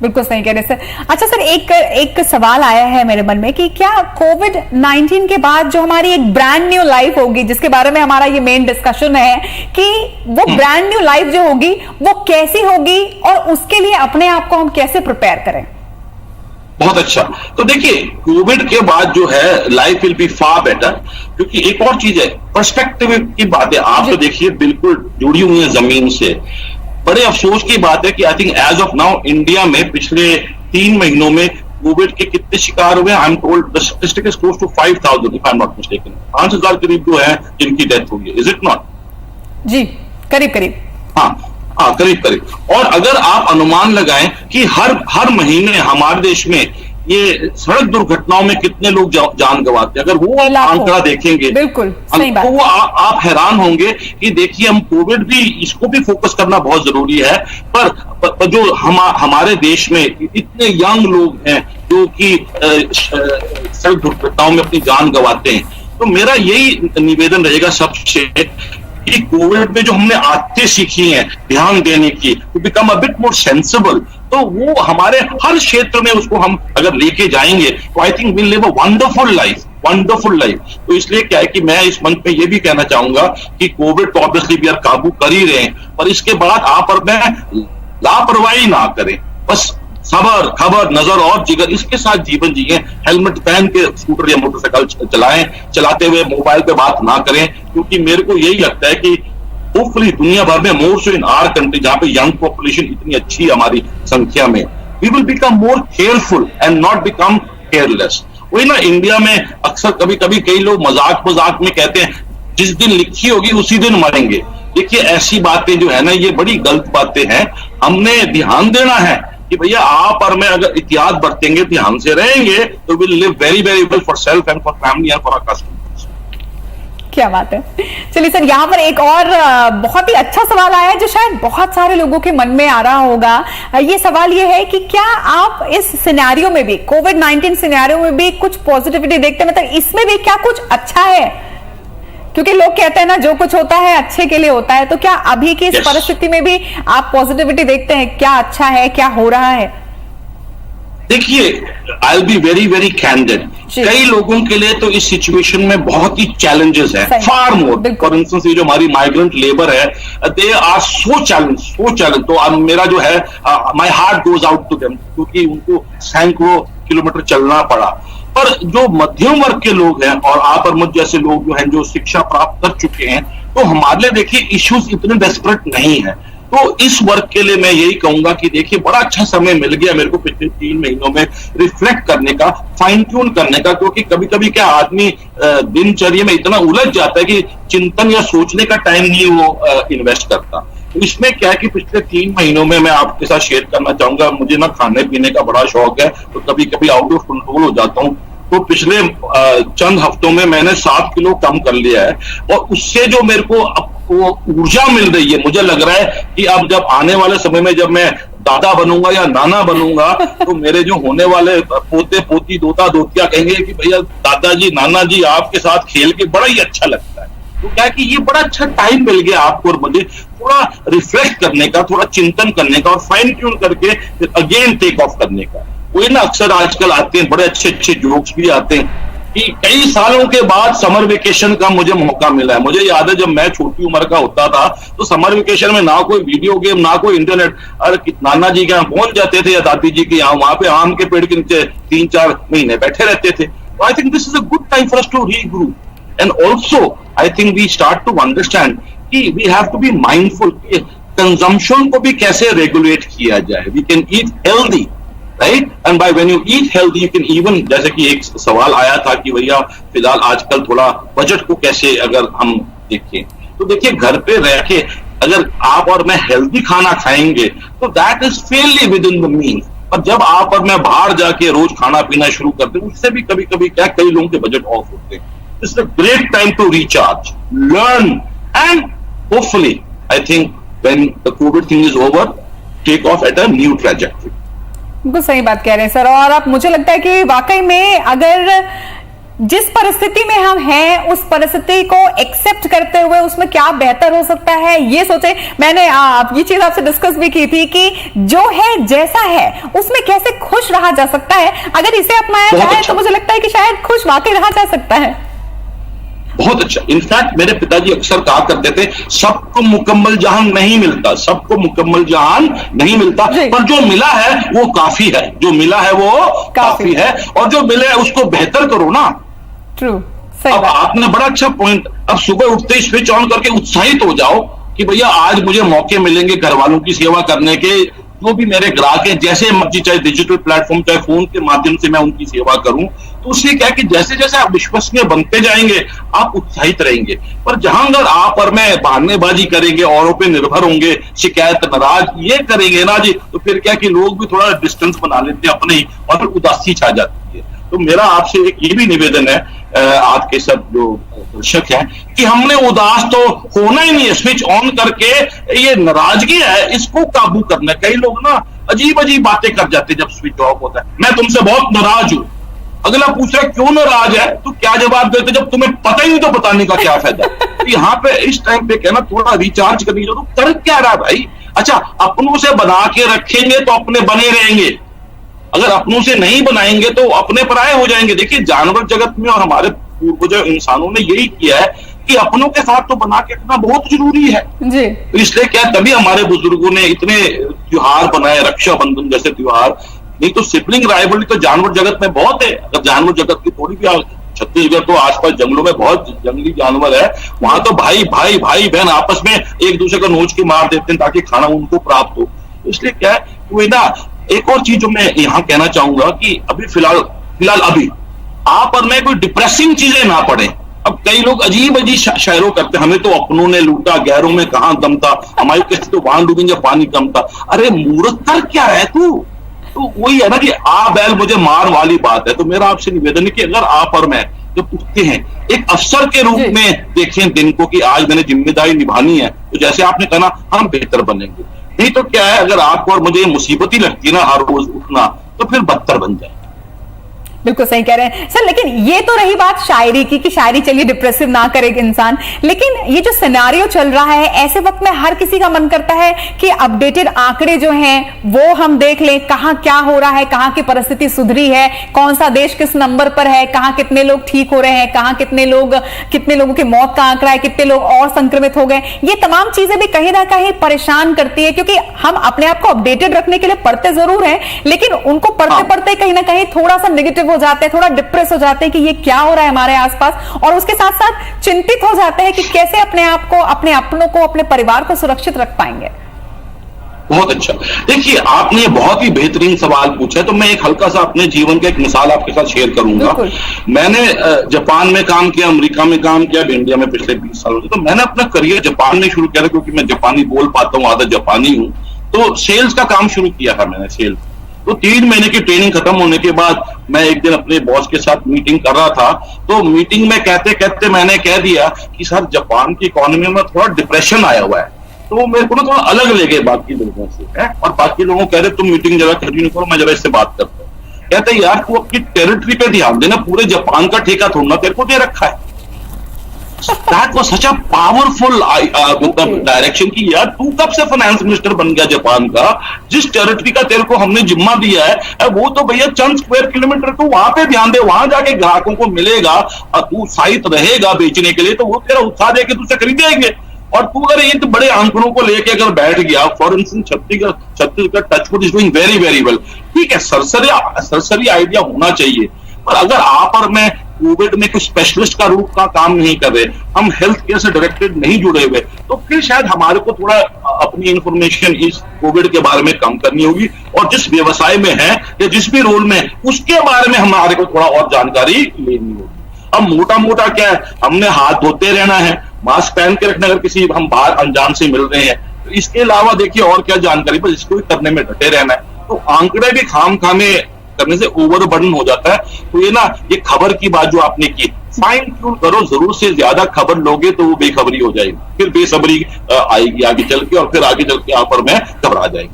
बिल्कुल सही कह रहे सर। अच्छा सर, एक सवाल आया है मेरे मन में कि क्या कोविड-19 के बाद जो हमारी एक ब्रांड न्यू लाइफ होगी, जिसके बारे में हमारा ये मेन डिस्कशन है, कि वो ब्रांड न्यू लाइफ जो होगी वो कैसी होगी और उसके लिए अपने आप को हम कैसे प्रिपेयर करें? बहुत अच्छा। तो देखिए, कोविड के बाद जो है life will be far better, क्योंकि एक और चीज है, पर्सपेक्टिव की बात है। आप तो देखिए बिल्कुल जुड़ी हुई है जमीन से। बड़े अफसोस की बात है कि I think as of now India में पिछले 3 महीनों में कोविड के कितने शिकार हुए, I am told the statistic is close to 5000 if I am not mistaken. 5000 करीब जो है जिनकी डेथ हुई है, इज इट नॉट? जी, करीब करीब। हाँ, करीब करीब। और अगर आप अनुमान लगाएं कि हर महीने हमारे देश में ये सड़क दुर्घटनाओं में कितने लोग जान गंवाते हैं, अगर वो आप आंकड़ा देखेंगे, बिल्कुल सही बात, तो वो आप हैरान होंगे कि देखिए, हम कोविड भी, इसको भी फोकस करना बहुत जरूरी है। पर जो हमारे देश में इतने यंग लोग हैं जो कि सड़क दुर्घटनाओं में अपनी जान गंवाते हैं, तो मेरा यही निवेदन रहेगा सबसे कि कोविड में जो हमने आदतें सीखी हैं ध्यान देने की, to become a bit more sensible, तो वो हमारे हर क्षेत्र में उसको हम अगर लेके जाएंगे तो I think will live a wonderful life, wonderful life. तो इसलिए क्या है कि मैं इस मंच में ये भी कहना चाहूंगा कि कोविड तो ऑब्वियसली भी काबू कर ही रहे हैं, पर इसके बाद आप और मैं लापरवाही ना करें, बस सबर, खबर, नजर और जिगर, इसके साथ जीवन जिए। हेलमेट पहन के स्कूटर या मोटरसाइकिल चलाएं, चलाते हुए मोबाइल पे बात ना करें, क्योंकि मेरे को यही लगता है कि होपफुली दुनिया भर में, मोर सो इन आवर कंट्री, जहां पे यंग पॉपुलेशन इतनी अच्छी है हमारी संख्या में, we will become more careful and not become careless. वही ना, इंडिया में अक्सर कभी कभी कई लोग मजाक में कहते हैं जिस दिन लिखी होगी उसी दिन मरेंगे। देखिए, ऐसी बातें जो है ना, ये बड़ी गलत बातें हैं। हमने ध्यान देना है कि भैया आप और मैं अगर एहतियात बरतेंगे, ध्यान से रहेंगे, तो will live very very well for self and for family and for our customers. क्या बात है। चलिए सर, यहाँ पर एक और बहुत ही अच्छा सवाल आया है जो शायद बहुत सारे लोगों के मन में आ रहा होगा। ये सवाल ये है कि क्या आप इस सिनेरियो में भी, कोविड-19 सिनेरियो में भी कुछ पॉजिटिविटी देखते हैं? मतलब इसमें भी क्या कुछ अच्छा है? क्योंकि लोग कहते हैं ना, जो कुछ होता है अच्छे के लिए होता है, तो क्या अभी की इस परिस्थिति में भी आप पॉजिटिविटी देखते हैं? क्या अच्छा है, क्या हो रहा है? देखिए, I will be very very candid. कई लोगों के लिए तो इस सिचुएशन में बहुत ही चैलेंजेस है, फार मोर। फॉर इंस्टेंस ये जो हमारी माइग्रेंट लेबर है, दे आर सो चैलेंज। तो अब मेरा जो है, my heart goes out to them, क्योंकि उनको सैकड़ों किलोमीटर चलना पड़ा। पर जो मध्यम वर्ग के लोग हैं और आप और मुझ जैसे लोग जो हैं, जो शिक्षा प्राप्त कर चुके हैं, तो हमारे लिए देखिए इश्यूज इतने डेस्परेट नहीं है। तो इस वर्ग के लिए मैं यही कहूंगा कि देखिए बड़ा अच्छा समय मिल गया मेरे को पिछले 3 महीनों में रिफ्लेक्ट करने का, फाइन ट्यून करने का, क्योंकि कभी कभी क्या आदमी दिनचर्या में इतना उलझ जाता है कि चिंतन या सोचने का टाइम नहीं वो इन्वेस्ट करता। तो इसमें क्या है कि पिछले 3 महीनों में मैं आपके साथ शेयर करना चाहूंगा, मुझे ना खाने पीने का बड़ा शौक है, तो कभी कभी आउट ऑफ कंट्रोल हो जाता हूँ। तो पिछले चंद हफ्तों में मैंने 7 किलो कम कर लिया है, और उससे जो मेरे को वो ऊर्जा मिल रही है, मुझे लग रहा है कि अब जब आने वाले समय में जब मैं दादा बनूंगा या नाना बनूंगा, तो मेरे जो होने वाले पोते पोती दोता दोतिया कहेंगे कि भैया दादाजी नाना जी आपके साथ खेल के बड़ा ही अच्छा लगता है। तो क्या कि ये बड़ा अच्छा टाइम मिल गया आपको और मुझे थोड़ा रिफ्लेक्ट करने का, थोड़ा चिंतन करने का, और फाइन ट्यून करके फिर अगेन टेक ऑफ करने का। वही ना अक्सर आजकल आते हैं बड़े अच्छे अच्छे जोक्स भी आते हैं कि कई सालों के बाद समर वेकेशन का मुझे मौका मिला है। मुझे याद है जब मैं छोटी उम्र का होता था तो समर वेकेशन में ना कोई वीडियो गेम, ना कोई इंटरनेट, अरे नाना जी के यहाँ पहुंच जाते थे या दादी जी के यहाँ, वहां पे आम के पेड़ के नीचे 3-4 महीने बैठे रहते थे। I think this is a good time for us to regroup, and also I think we start to understand कि we have to be mindful, consumption को भी कैसे रेगुलेट किया जाए। We can eat healthy, right, and by when you eat healthy you can even, जैसे कि एक सवाल आया था कि भैया फिलहाल आजकल थोड़ा बजट को कैसे अगर हम देखें, तो देखिए घर पे रह के अगर आप और मैं हेल्दी खाना खाएंगे तो that is fairly with in the mean. पर जब आप और मैं बाहर जाके रोज खाना पीना शुरू करते हैं, उससे भी कभी कभी क्या कई लोगों के बजट ऑफ होते हैं। It's a great time to recharge, learn, and hopefully I think when the COVID thing is over, take off at a new trajectory. बिल्कुल सही बात कह रहे हैं सर। और अब मुझे लगता है कि वाकई में अगर जिस परिस्थिति में हम हैं उस परिस्थिति को एक्सेप्ट करते हुए उसमें क्या बेहतर हो सकता है ये सोचे। मैंने ये चीज आपसे डिस्कस भी की थी कि जो है जैसा है उसमें कैसे खुश रहा जा सकता है। अगर इसे अपनाया जाए तो मुझे लगता है कि शायद खुश वाकई रहा जा सकता है। बहुत अच्छा। इनफैक्ट मेरे पिताजी अक्सर कहा करते थे, सबको मुकम्मल जहान नहीं मिलता, सबको मुकम्मल जहान नहीं मिलता, पर जो मिला है वो काफी है, जो मिला है वो काफी है, और जो मिले उसको बेहतर करो ना। ट्रू। अब आपने बड़ा अच्छा पॉइंट, अब सुबह उठते ही स्विच ऑन करके उत्साहित हो जाओ कि भैया आज मुझे मौके मिलेंगे घर वालों की सेवा करने के, जो भी मेरे ग्राहक हैं, जैसे मर्जी, चाहे डिजिटल प्लेटफॉर्म, चाहे फोन के माध्यम से मैं उनकी सेवा करूं। तो उससे क्या है कि जैसे जैसे आप विश्वसनीय बनते जाएंगे आप उत्साहित रहेंगे। पर जहां अगर आप और मैं बहानेबाजी करेंगे, औरों पे निर्भर होंगे, शिकायत नाराज ये करेंगे ना जी, तो फिर क्या कि लोग भी थोड़ा डिस्टेंस बना लेते हैं अपने ही, और फिर उदासी छा जाती है। तो मेरा आपसे एक ये भी निवेदन है आपके सब जो दर्शक हैं कि हमने उदास तो होना ही नहीं है। स्विच ऑन करके ये नाराजगी है इसको काबू करना है। कई लोग ना अजीब अजीब बातें कर जाते हैं जब स्विच ऑफ होता है। मैं तुमसे बहुत नाराज हूं, अगला पूछ रहा है क्यों नाराज है, तो क्या जवाब देते जब तुम्हें पता ही नहीं तो बताने का क्या फायदा। तो यहाँ पे इस टाइम पे कहना थोड़ा रिचार्ज करने की जरूरत, कर क्या रहा है भाई। अच्छा, अपनों से बना के रखेंगे तो अपने बने रहेंगे, अगर अपनों से नहीं बनाएंगे तो अपने पराये हो जाएंगे। देखिए जानवर जगत में और हमारे पूर्वजों इंसानों ने यही किया है कि अपनों के साथ तो बना के रखना बहुत जरूरी है जी। तो इसलिए क्या, तभी हमारे बुजुर्गों ने इतने त्योहार बनाए, रक्षाबंधन जैसे त्योहार। नहीं तो सिबलिंग राइवलरी तो जानवर जगत में बहुत है। अगर जानवर जगत की थोड़ी भी, छत्तीसगढ़ तो आसपास जंगलों में बहुत जंगली जानवर है, वहां तो भाई भाई भाई बहन आपस में एक दूसरे को नोच के मार देते हैं ताकि खाना उनको प्राप्त हो। इसलिए क्या है वो ना, एक और चीज जो मैं यहाँ कहना चाहूंगा कि अभी फिलहाल अभी आप और मैं कोई डिप्रेसिंग चीजें ना पड़े। अब कई लोग अजीब अजीब शायरों करते, हमें तो अपनों ने लूटा, गैरों में कहां दम था, हमारी किस्ती तो वहां डूबी जब पानी कम था। अरे मूर्ख कर क्या है तू। तो वही है ना कि आ बैल मुझे मार वाली बात है। तो मेरा आपसे निवेदन है कि अगर आप और मैं जब उठते हैं एक अफसर के रूप में देखें दिन को कि आज मैंने जिम्मेदारी निभानी है, तो जैसे आपने कहा ना हम बेहतर बनेंगे। नहीं तो क्या है, अगर आपको और मुझे मुसीबत ही लगती है ना हर रोज उठना, तो फिर बदतर बन जाए। बिल्कुल सही कह रहे हैं सर। लेकिन ये तो रही बात शायरी की कि शायरी चलिए डिप्रेसिव ना करे इंसान, लेकिन ये जो सिनेरियो चल रहा है ऐसे वक्त में हर किसी का मन करता है कि अपडेटेड आंकड़े जो हैं वो हम देख लें, कहां क्या हो रहा है, कहां की परिस्थिति सुधरी है, कौन सा देश किस नंबर पर है, कहां कितने लोग ठीक हो रहे हैं, कहां कितने लोगों की मौत का आंकड़ा है, कितने लोग और संक्रमित हो गए। ये तमाम चीजें भी कहीं ना कहीं परेशान करती है, क्योंकि हम अपने आप को अपडेटेड रखने के लिए पढ़ते जरूर हैं, लेकिन उनको पढ़ते पढ़ते कहीं ना कहीं थोड़ा सा नेगेटिव हो जाते हैं, थोड़ा डिप्रेस हो जाते हैं कि ये क्या हो रहा है हमारे आसपास, और उसके साथ साथ चिंतित हो जाते हैं कि कैसे अपने आप को, अपने अपनों को, अपने परिवार को सुरक्षित रख पाएंगे। बहुत अच्छा। देखिए, आपने ये बहुत ही बेहतरीन सवाल पूछा है, तो मैं एक हल्का सा अपने जीवन का एक मिसाल आपके साथ शेयर करूंगा। मैंने जापान में काम किया, अमेरिका में काम किया, इंडिया में पिछले 20 सालों से। तो मैंने अपना करियर जापान में शुरू किया था, क्योंकि मैं जापानी बोल पाता हूँ, आधा जापानी हूँ। तो सेल्स का काम शुरू किया था मैंने, सेल्स। तो 3 महीने की ट्रेनिंग खत्म होने के बाद मैं एक दिन अपने बॉस के साथ मीटिंग कर रहा था। तो मीटिंग में कहते कहते मैंने कह दिया कि सर, जापान की इकोनॉमी में थोड़ा डिप्रेशन आया हुआ है। तो मेरे को ना थोड़ा अलग लगे बाकी लोगों से है, और बाकी लोगों कह रहे तुम मीटिंग जरा कंटिन्यू करो, मैं जरा इससे बात करता हूँ। कहते यार, तू अपनी टेरिटरी पे ध्यान देना, पूरे जापान का ठेका थोड़ा तेरे को दे रखा है। That was such a powerful direction की यार, तू कब से फाइनेंस मिनिस्टर बन गया जापान का? जिस टेरिटरी का तेरे को हमने जिम्मा दिया है वो तो भैया चंद स्क्वायर किलोमीटर, तू वहां पे ध्यान दे, वहां जाके ग्राहकों को मिलेगा और तू उत्साहित रहेगा बेचने के लिए, तो वो तेरा उत्साह देके तुझसे खरीदेंगे। और तू अगर इन बड़े आंकड़ों को लेके अगर बैठ गया, for instance Chhattisgarh touchwood is doing very very well, ठीक है, सरसरी आइडिया होना चाहिए। पर अगर आप और मैं कोविड में कुछ स्पेशलिस्ट का रूप का काम नहीं कर रहे, हम हेल्थ केयर से डायरेक्टेड नहीं जुड़े हुए, तो फिर शायद हमारे को थोड़ा अपनी इंफॉर्मेशन इस कोविड के बारे में कम करनी होगी, और जिस व्यवसाय में है या जिस भी रोल में उसके बारे में हमारे को थोड़ा और जानकारी लेनी होगी। अब मोटा मोटा क्या है, हमने हाथ धोते रहना है, मास्क पहन के रखना अगर किसी हम बाहर अनजान से मिल रहे हैं। तो इसके अलावा देखिए और क्या जानकारी, बस इसको करने में डटे रहना है। तो आंकड़े भी खाम खामे करने से ओवरबर्डन हो जाता है। तो ये खबर की बात जो आपने की, फाइन ट्यून करो, जरूर से ज्यादा खबर लोगे तो वो बेखबरी हो जाएगी, फिर बेसब्री आएगी आगे चल के, और फिर आगे चल के यहाँ पर मैं घबरा जाएगी।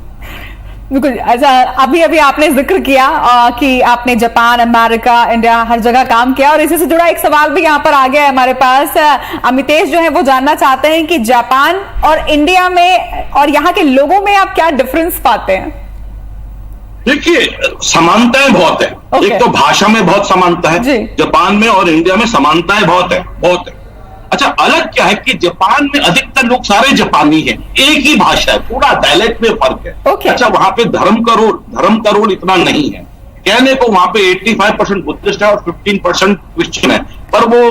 बिल्कुल। अच्छा, अभी अभी आपने जिक्र किया कि आपने जापान, अमेरिका, इंडिया हर जगह काम किया, और इसी से जुड़ा एक सवाल भी यहाँ पर आ गया है हमारे पास। अमितेश जो है वो जानना चाहते हैं कि जापान और इंडिया में और यहाँ के लोगों में आप क्या डिफरेंस पाते हैं? देखिए, समानताएं बहुत है। एक तो भाषा में बहुत समानता है, जापान में और इंडिया में समानताएं बहुत है। अच्छा, अलग क्या है कि जापान में अधिकतर लोग सारे जापानी हैं, एक ही भाषा है, थोड़ा डायलेक्ट में फर्क है। अच्छा, वहां पे धर्म का रोल इतना नहीं है। कहने को वहां पे 85% बुद्धिस्ट है और 15% क्रिश्चियन है, पर वो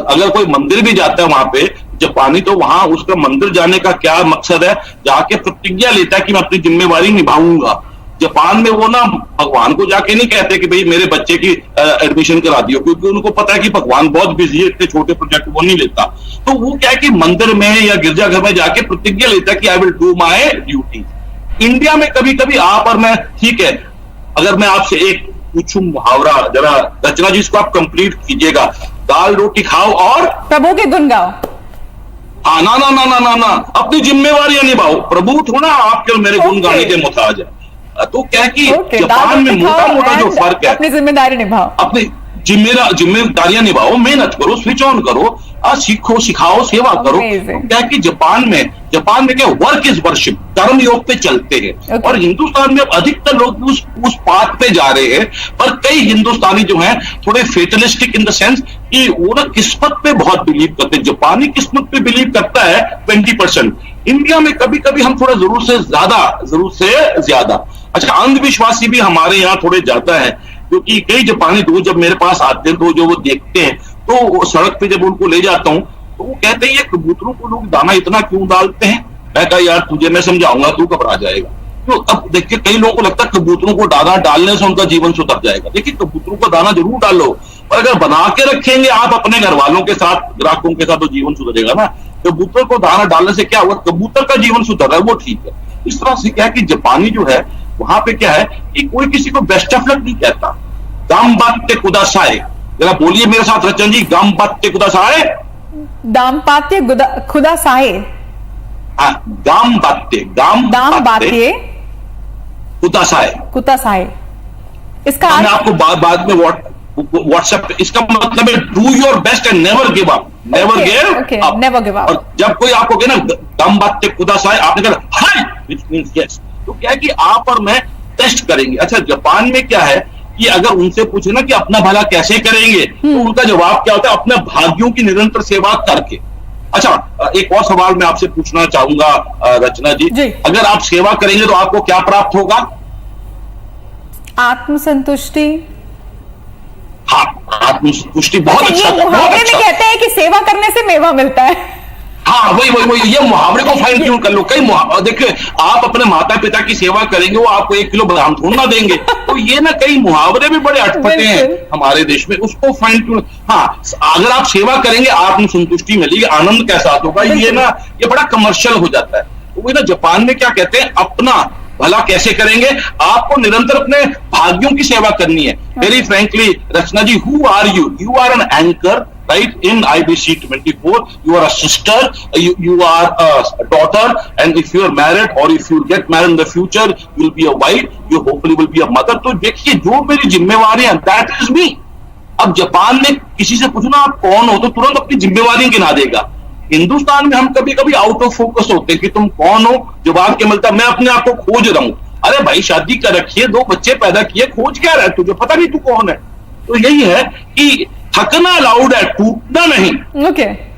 अगर कोई मंदिर भी जाता है वहां पे जापानी, तो वहां उसका मंदिर जाने का क्या मकसद है, जाके प्रतिज्ञा लेता है कि मैं अपनी जिम्मेवारी निभाऊंगा। जापान में वो ना भगवान को जाके नहीं कहते कि भाई मेरे बच्चे की एडमिशन करा दियो, क्योंकि उनको पता है कि भगवान बहुत बिजी है, इतने छोटे प्रोजेक्ट वो नहीं लेता। तो वो क्या है कि मंदिर में या गिरजाघर में जाके प्रतिज्ञा लेता है कि I will do my duty. India में कभी कभी आप और मैं, ठीक है, अगर मैं आपसे एक पूछूं मुहावरा, जरा रचना जी इसको आप कंप्लीट कीजिएगा, दाल रोटी खाओ और प्रभु के गुण गाओ। हाँ, ना, अपनी जिम्मेवारियां निभाओ, प्रभु थोड़ा आपके मेरे गुण गाने के मुताज है। तो क्या कि जापान में मोटा मोटा जो फर्क है, अपनी जिम्मेदारी निभाओ, अपनी जिम्मेदारियां निभाओ, मेहनत करो, स्विच ऑन करो, सीखो, सिखाओ, सेवा करो। क्या कि जापान में क्या वर्क इज वर्शिप, कर्म योग पे चलते हैं। और हिंदुस्तान में अब अधिकतर लोग उस पाथ पे जा रहे हैं, पर कई हिंदुस्तानी जो हैं थोड़े फेटलिस्टिक इन द सेंस कि वो ना किस्मत पे बहुत बिलीव करते हैं। जापानी किस्मत पे बिलीव करता है 20%, इंडिया में कभी कभी हम थोड़ा जरूर से ज्यादा। अच्छा, अंधविश्वासी भी हमारे यहाँ थोड़े ज्यादा है, क्योंकि कई जापानी दोस्त जब मेरे पास आते हैं तो जो वो देखते हैं, तो सड़क पे जब उनको ले जाता हूं तो वो कहते हैं ये कबूतरों को लोग दाना इतना क्यों डालते हैं। मैं कहा यार तुझे मैं समझाऊंगा, तू घबरा जाएगा। तो अब देखिए, कई लोगों को लगता है कबूतरों को दाना डालने से उनका जीवन सुधर जाएगा। देखिए, कबूतरों को दाना जरूर डालो, पर अगर बना के रखेंगे आप अपने घर वालों के साथ, ग्राहकों के साथ, तो जीवन सुधरेगा ना। कबूतर को दाना डालने से क्या हुआ, कबूतर का जीवन सुधर रहा है, वो ठीक है। इस तरह से क्या है कि जापानी जो है वहां पे क्या है कि कोई किसी को बेस्ट ऑफ लक नहीं कहता। गाम बात्ते कुदासाए, जरा बोलिए मेरे साथ रचन जी, गाम बात्ते कुदासाए। दाम्पात्य खुदा साहे। गाम बात्ते कुदासाए। इसका मैं आपको बाद में व्हाट्सएप, इसका मतलब है do your best and never give up, never give up. और जब कोई आपको कहे ना दम बात खुदा सा है, आपने कहा हाय व्हिच मींस यस, तो क्या है कि आप और मैं टेस्ट करेंगे। अच्छा, जापान में क्या है कि अगर उनसे पूछे ना कि अपना भला कैसे करेंगे, तो उनका जवाब क्या होता है, अपने भाग्यों की निरंतर सेवा करके। अच्छा, एक और सवाल मैं आपसे पूछना चाहूंगा रचना जी, अगर आप सेवा करेंगे तो आपको क्या प्राप्त होगा? आत्मसंतुष्टि। हाँ, आत्मसंतुष्टि बहुत अच्छा। मुहावरे में कहते हैं कि सेवा करने से मेवा मिलता है। हाँ, वही ये मुहावरे को फाइन ट्यून कर लो। कई मुहावरे देखिए, आप अपने माता पिता की सेवा करेंगे, वो आपको 1 किलो बादाम थोड़ा ना देंगे। तो ये ना कई मुहावरे भी बड़े अटपटे हैं हमारे देश में, उसको फाइन ट्यून। हाँ, अगर आप सेवा करेंगे आत्मसंतुष्टि मिलेगी, आनंद के साथ होगा। ये ना ये बड़ा कमर्शियल हो जाता है। वो ना जापान में क्या कहते हैं, अपना भला कैसे करेंगे, आपको निरंतर अपने भाग्यों की सेवा करनी है। Very frankly Rachna ji, who are you? You are an anchor right in IBC 24. You are a sister, you are a daughter, and if you are married or if you get married in the future, you will be a wife, you hopefully will be a mother. तो देखिए, जो मेरी जिम्मेवारी है, that is me. अब जापान में किसी से पूछो ना आप कौन हो, तो तुरंत अपनी जिम्मेवारी गिना देगा। हिंदुस्तान में हम कभी कभी आउट ऑफ फोकस होते हैं कि तुम कौन हो, जवाब क्या मिलता है, मैं अपने आप को खोज रहा हूं। अरे भाई, शादी कर रखी है, 2 बच्चे पैदा किए, खोज क्या रहा है तुझे, पता नहीं तू कौन है। तो यही है कि थकना अलाउड है, टूटना नहीं।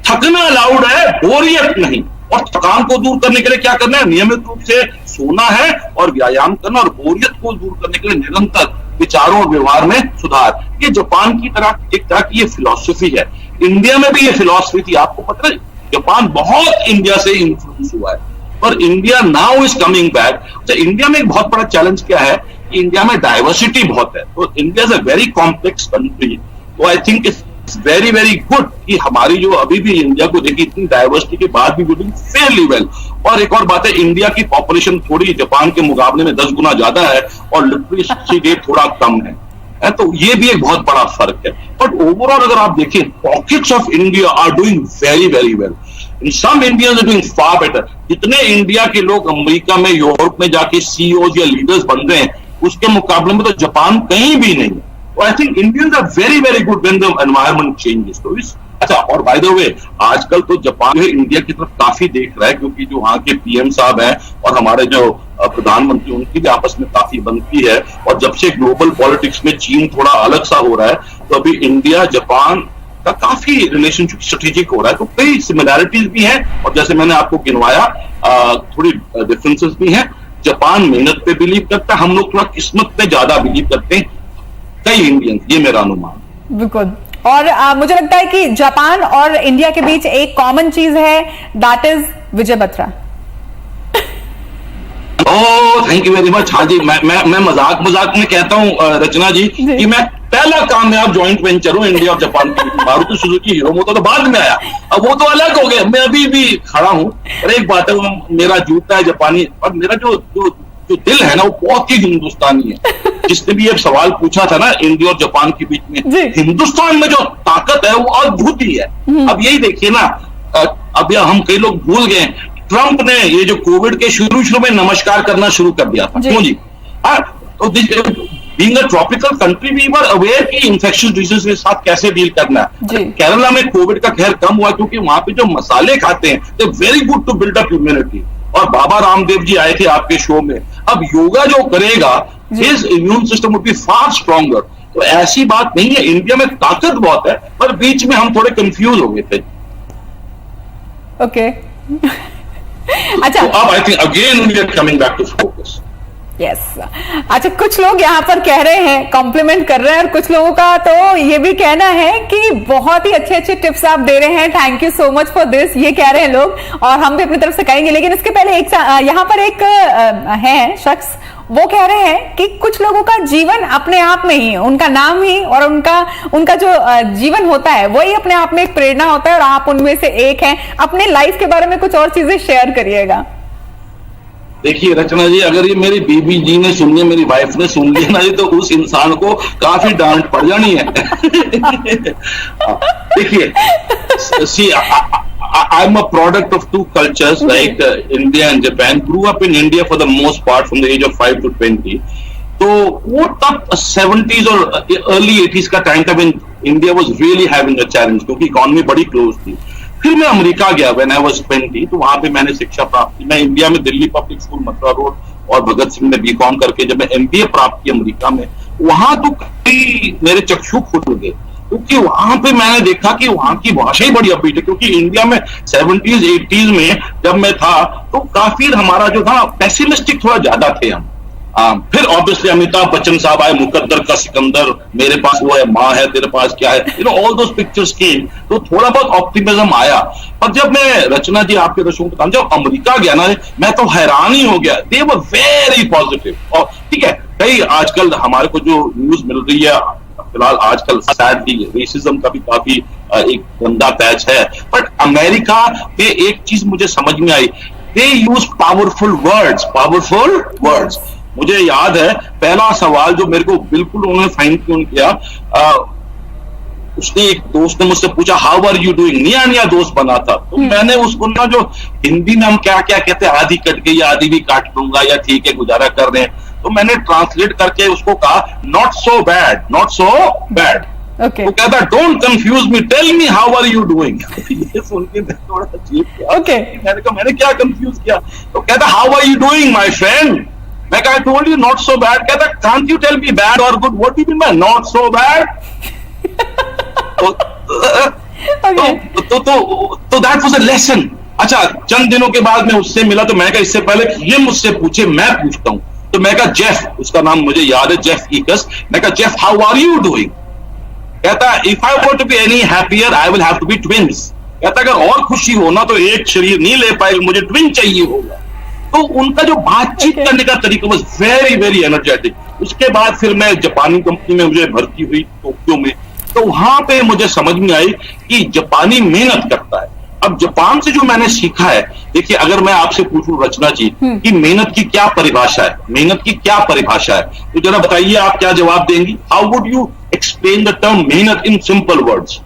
थकना अलाउड है, बोरियत नहीं। और थकान को दूर करने के लिए क्या करना है, नियमित रूप से सोना है और व्यायाम करना, और बोरियत को दूर करने के लिए निरंतर विचारों और व्यवहार में सुधार। ये जापान की तरह एक तरह की ये फिलॉसफी है। इंडिया में भी ये फिलॉसफी थी, आपको पता है, जापान बहुत इंडिया से इन्फ्लुएंस हुआ है, पर India now is coming back. तो इंडिया में एक बहुत बड़ा चैलेंज क्या है कि इंडिया में डाइवर्सिटी बहुत है, तो India is a very complex country. तो I think it's very very good कि हमारी जो अभी भी इंडिया को देखिए, इतनी डाइवर्सिटी के बाद भी डूइंग फेयरली वेल। और एक और बात है, इंडिया की पॉपुलेशन थोड़ी जापान के मुकाबले में 10 गुना ज्यादा है और लिटरेसी रेट थोड़ा कम है, तो ये भी एक बहुत बड़ा फर्क है। बट ओवरऑल अगर आप देखें, pockets of India are doing very very well, in some Indians are doing far better. जितने इंडिया के लोग अमेरिका में, यूरोप में जाके सीईओज या लीडर्स बन रहे हैं, उसके मुकाबले में तो जापान कहीं भी नहीं है। I think Indians are very very good when the environment changes. तो इस अच्छा, और बाय द वे आजकल तो जापान है इंडिया की तरफ काफी देख रहा है, क्योंकि जो वहाँ के पीएम साहब हैं और हमारे जो प्रधानमंत्री, उनकी भी आपस में काफी बनती है। और जब से ग्लोबल पॉलिटिक्स में चीन थोड़ा अलग सा हो रहा है, तो अभी इंडिया जापान का काफी रिलेशनशिप स्ट्रेटेजिक हो रहा है। तो कई सिमिलैरिटीज भी हैं, और जैसे मैंने आपको गिनवाया, थोड़ी डिफरेंसेस भी हैं। जापान मेहनत पे बिलीव करता है, हम लोग थोड़ा किस्मत पे ज्यादा बिलीव करते हैं, कई इंडियंस, ये मेरा अनुमान। बिल्कुल। और मुझे लगता है कि जापान और इंडिया के बीच एक कॉमन चीज है, that is Vijay Batra. Oh, thank you very much. हाँ जी, मैं मजाक में कहता हूँ रचना जी कि मैं पहला कामयाब जॉइंट वेंचर हूँ इंडिया और जापान के बीच। मारुति सुजुकी हीरो मोटो तो बाद में आया, अब वो तो अलग हो गया, मैं अभी भी खड़ा हूँ। और एक बात है, वो मेरा जूता है जापानी, और मेरा जो दिल है ना, वो बहुत ही हिंदुस्तानी है। जिसने भी ये सवाल पूछा था ना इंडिया और जापान के बीच में, हिंदुस्तान में जो ताकत है वो अद्भुत ही है। अब यही देखिए ना, अब हम कई लोग भूल गए, ट्रंप ने ये जो कोविड के शुरू में नमस्कार करना शुरू कर दिया था, क्यों जी? तो being a tropical country we were aware कि इन्फेक्शियस डिजीज के साथ कैसे डील करना है। केरला में कोविड का खैर कम हुआ, क्योंकि वहां पे जो मसाले खाते हैं, they very good to build up immunity. और बाबा रामदेव जी आए थे आपके शो में, अब योगा जो करेगा, his immune system would be far stronger. तो ऐसी बात नहीं है, इंडिया में ताकत बहुत है, पर बीच में हम थोड़े कंफ्यूज हो गए थे। ओके। अच्छा, तो अब I think again we are coming back to focus. Yes. अच्छा, कुछ लोग यहाँ पर कह रहे हैं, कॉम्प्लीमेंट कर रहे हैं, और कुछ लोगों का तो ये भी कहना है कि बहुत ही अच्छे अच्छे टिप्स आप दे रहे हैं, thank you so much for this, ये कह रहे हैं लोग, और हम भी अपनी तरफ से कहेंगे। लेकिन इसके पहले एक यहाँ पर एक है शख्स, वो कह रहे हैं कि कुछ लोगों का जीवन अपने आप में ही, उनका नाम ही और उनका जो जीवन होता है वही अपने आप में एक प्रेरणा होता है, और आप उनमें से एक हैं। अपने लाइफ के बारे में कुछ और चीजें शेयर करिएगा। देखिए रचना जी, अगर ये मेरी बीबी जी ने सुन लिया, मेरी वाइफ ने सुन लिया ना जी, तो उस इंसान को काफी डांट पड़ जानी है। देखिए, सी I am a product of two cultures, like India and Japan. Grew up in India for the most part from the age of 5 to 20. तो वो तब 70s और अर्ली 80s का टाइम था when India was really having a challenge, क्योंकि इकोनॉमी बड़ी क्लोज थी। फिर मैं अमेरिका गया व्हेन आई वाज 20, तो वहां पे मैंने शिक्षा प्राप्त की। मैं इंडिया में Delhi public school, Mathura road और भगत सिंह में बीकॉम करके जब मैं एमबीए प्राप्त की अमेरिका में, वहां तो कई मेरे चक्षु खुल गए, क्योंकि वहां पे मैंने देखा कि वहां की भाषा ही बड़ी अपीट है। क्योंकि इंडिया में 70s 80s में जब मैं था तो काफी हमारा जो था पेसिमिस्टिक थोड़ा ज्यादा थे हम। फिर ऑब्वियसली अमिताभ बच्चन साहब आए, मुकद्दर का सिकंदर, मेरे पास वो है, माँ है, तेरे पास क्या है, ऑल दोस पिक्चर्स केम, तो थोड़ा बहुत ऑप्टिमिज्म आया। पर जब मैं, रचना जी आपके दर्शकों को, जब अमेरिका गया ना, मैं तो हैरान ही हो गया। दे वर वेरी पॉजिटिव। और ठीक है, कई आजकल हमारे को जो न्यूज मिल रही है, फिलहाल आजकल सैडली रेसिज्म का भी काफी एक गंदा पैच है, बट अमेरिका पे एक चीज मुझे समझ में आई, दे यूज पावरफुल वर्ड्स। मुझे याद है पहला सवाल जो मेरे को बिल्कुल उन्होंने फाइन ट्यून किया, उसने, एक दोस्त ने मुझसे पूछा हाउ आर यू डूइंग, नया नया दोस्त बना था, तो मैंने उसको ना, जो हिंदी में हम क्या क्या कहते हैं, आधी कट गई, आधी भी काट लूंगा, या ठीक है गुजारा कर रहे हैं, तो मैंने ट्रांसलेट करके उसको कहा नॉट सो बैड। Okay. तो कहता don't confuse me, tell me how are you doing. ये सुन के मैं थोड़ा अजीब किया। Okay. मैंने कहा मैंने क्या कंफ्यूज किया, तो कहता how are you doing my friend. मैं कहा I told you not so bad. कहता can't you tell me bad और good, what do you mean by not so bad. तो दैट वाज अ लेसन। अच्छा, चंद दिनों के बाद मैं उससे मिला, तो मैं कहा इससे पहले ये मुझसे पूछे मैं पूछता हूं, तो मैं कहा जेफ, उसका नाम मुझे याद है, जेफ ईकस। मैं कहा Jeff how are you doing. कहता if I want to be any happier I will have to be twins. कहता अगर और खुशी हो ना तो एक शरीर नहीं ले पाएगा, मुझे ट्विन चाहिए होगा। तो उनका जो बातचीत करने का तरीका वाज वेरी वेरी एनर्जेटिक। उसके बाद फिर मैं जापानी कंपनी में मुझे भर्ती हुई टोक्यो में, तो वहां पे मुझे समझ में आई कि जापानी मेहनत करता है। अब जापान से जो मैंने सीखा है, देखिए अगर मैं आपसे पूछूं रचना जी कि मेहनत की क्या परिभाषा है, तो जरा बताइए आप क्या जवाब देंगी। How would you explain the term मेहनत इन सिंपल वर्ड्स।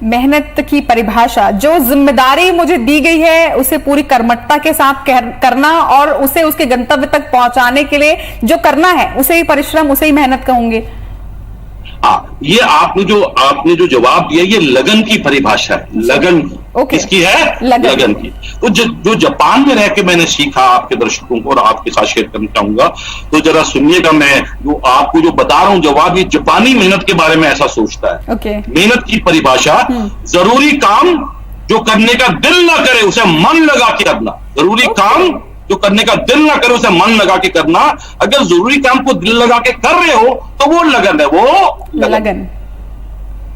मेहनत की परिभाषा, जो जिम्मेदारी मुझे दी गई है उसे पूरी कर्मठता के साथ करना, और उसे उसके गंतव्य तक पहुंचाने के लिए जो करना है उसे ही परिश्रम, उसे ही मेहनत कहूंगे। ये आपने जो जवाब दिया, ये लगन की परिभाषा है, लगन की। किसकी है? लगन की। तो जो जापान में रह के मैंने सीखा, आपके दर्शकों को और आपके साथ शेयर करना चाहूंगा, तो जरा सुनिएगा। मैं जो आपको जो बता रहा हूं जवाब, ये जापानी मेहनत के बारे में ऐसा सोचता है। मेहनत की परिभाषा, जरूरी काम जो करने का दिल ना करे उसे मन लगा के करना। जरूरी काम जो करने का दिल ना करे उसे मन लगा के करना। अगर जरूरी काम को दिल लगा के कर रहे हो तो वो लगन है, वो लगन।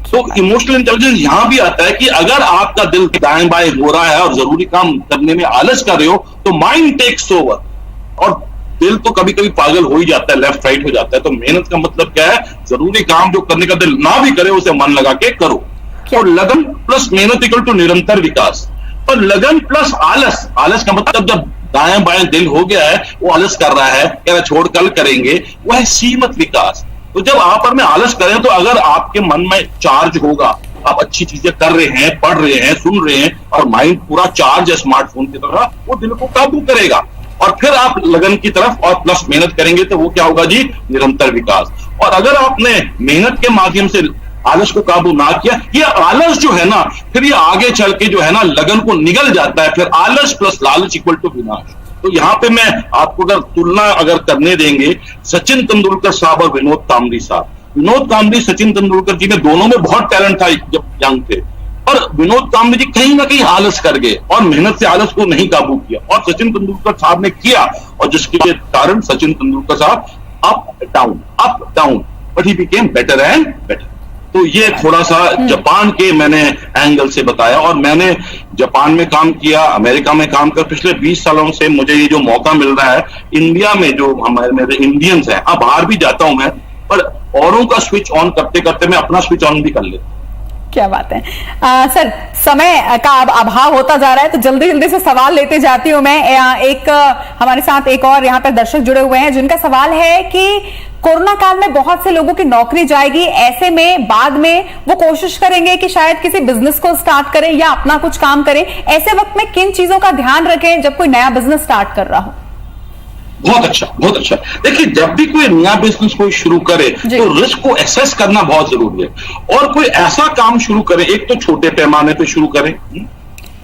तो इमोशनल इंटेलिजेंस यहां भी आता है कि अगर आपका दिल दाएं बाएं हो रहा है और जरूरी काम करने में आलस कर रहे हो तो माइंड टेक्स ओवर, और दिल तो कभी कभी पागल हो ही जाता है, लेफ्ट राइट हो जाता है। तो मेहनत का मतलब क्या है? जरूरी काम जो करने का दिल ना भी करे उसे मन लगा के करो। तो लगन प्लस मेहनत इक्वल टू निरंतर विकास। और लगन प्लस आलस, आलस का मतलब जब दाएं बाएं दिल हो गया है, वो आलस कर रहा है, कह रहा छोड़ कल करेंगे, वो है सीमित विकास। तो जब आप में आलस करें तो अगर आपके मन में चार्ज होगा, आप अच्छी चीजें कर रहे हैं, पढ़ रहे हैं, सुन रहे हैं, और माइंड पूरा चार्ज है स्मार्टफोन की तरह, वो दिल को काबू करेगा। और फिर आप लगन की तरफ और प्लस मेहनत करेंगे तो वो क्या होगा जी? निरंतर विकास। और अगर आपने मेहनत के माध्यम से आलस को काबू ना किया, ये आलस जो है ना, फिर ये आगे चल के जो है ना लगन को निगल जाता है। फिर आलस प्लस लालच इक्वल टू विनाश। तो यहां पे मैं आपको अगर तुलना करने देंगे, सचिन तेंदुलकर साहब और विनोद कांबली साहब। विनोद कांबली सचिन तेंदुलकर जी में दोनों में बहुत टैलेंट था जब यंग थे, और विनोद कांबली जी कहीं ना कहीं आलस कर गए और मेहनत से आलस को नहीं काबू किया, और सचिन तेंदुलकर साहब ने किया, और जिसके कारण सचिन तेंदुलकर साहब up down, but he became better and better. तो ये थोड़ा सा जापान के मैंने एंगल से बताया। और मैंने जापान में काम किया, अमेरिका में काम कर, पिछले 20 सालों से मुझे ये जो मौका मिल रहा है, इंडिया में जो हमारे मेरे इंडियंस हैं, अब बाहर भी जाता हूं मैं, पर औरों का स्विच ऑन करते करते मैं अपना स्विच ऑन भी कर लेता हूं। क्या बात है। सर, समय का अब अभाव होता जा रहा है, तो जल्दी जल्दी से सवाल लेते जाती हूं मैं। हमारे साथ एक और यहाँ पर दर्शक जुड़े हुए हैं जिनका सवाल है कि कोरोना काल में बहुत से लोगों की नौकरी जाएगी, ऐसे में बाद में वो कोशिश करेंगे कि शायद किसी बिजनेस को स्टार्ट करें या अपना कुछ काम करें। ऐसे वक्त में किन चीजों का ध्यान रखें जब कोई नया बिजनेस स्टार्ट कर रहा हो? बहुत अच्छा, बहुत अच्छा। देखिए, जब भी कोई नया बिजनेस कोई शुरू करे तो रिस्क को एसेस करना बहुत जरूरी है। और कोई ऐसा काम शुरू करे, एक तो छोटे पैमाने पे शुरू करें,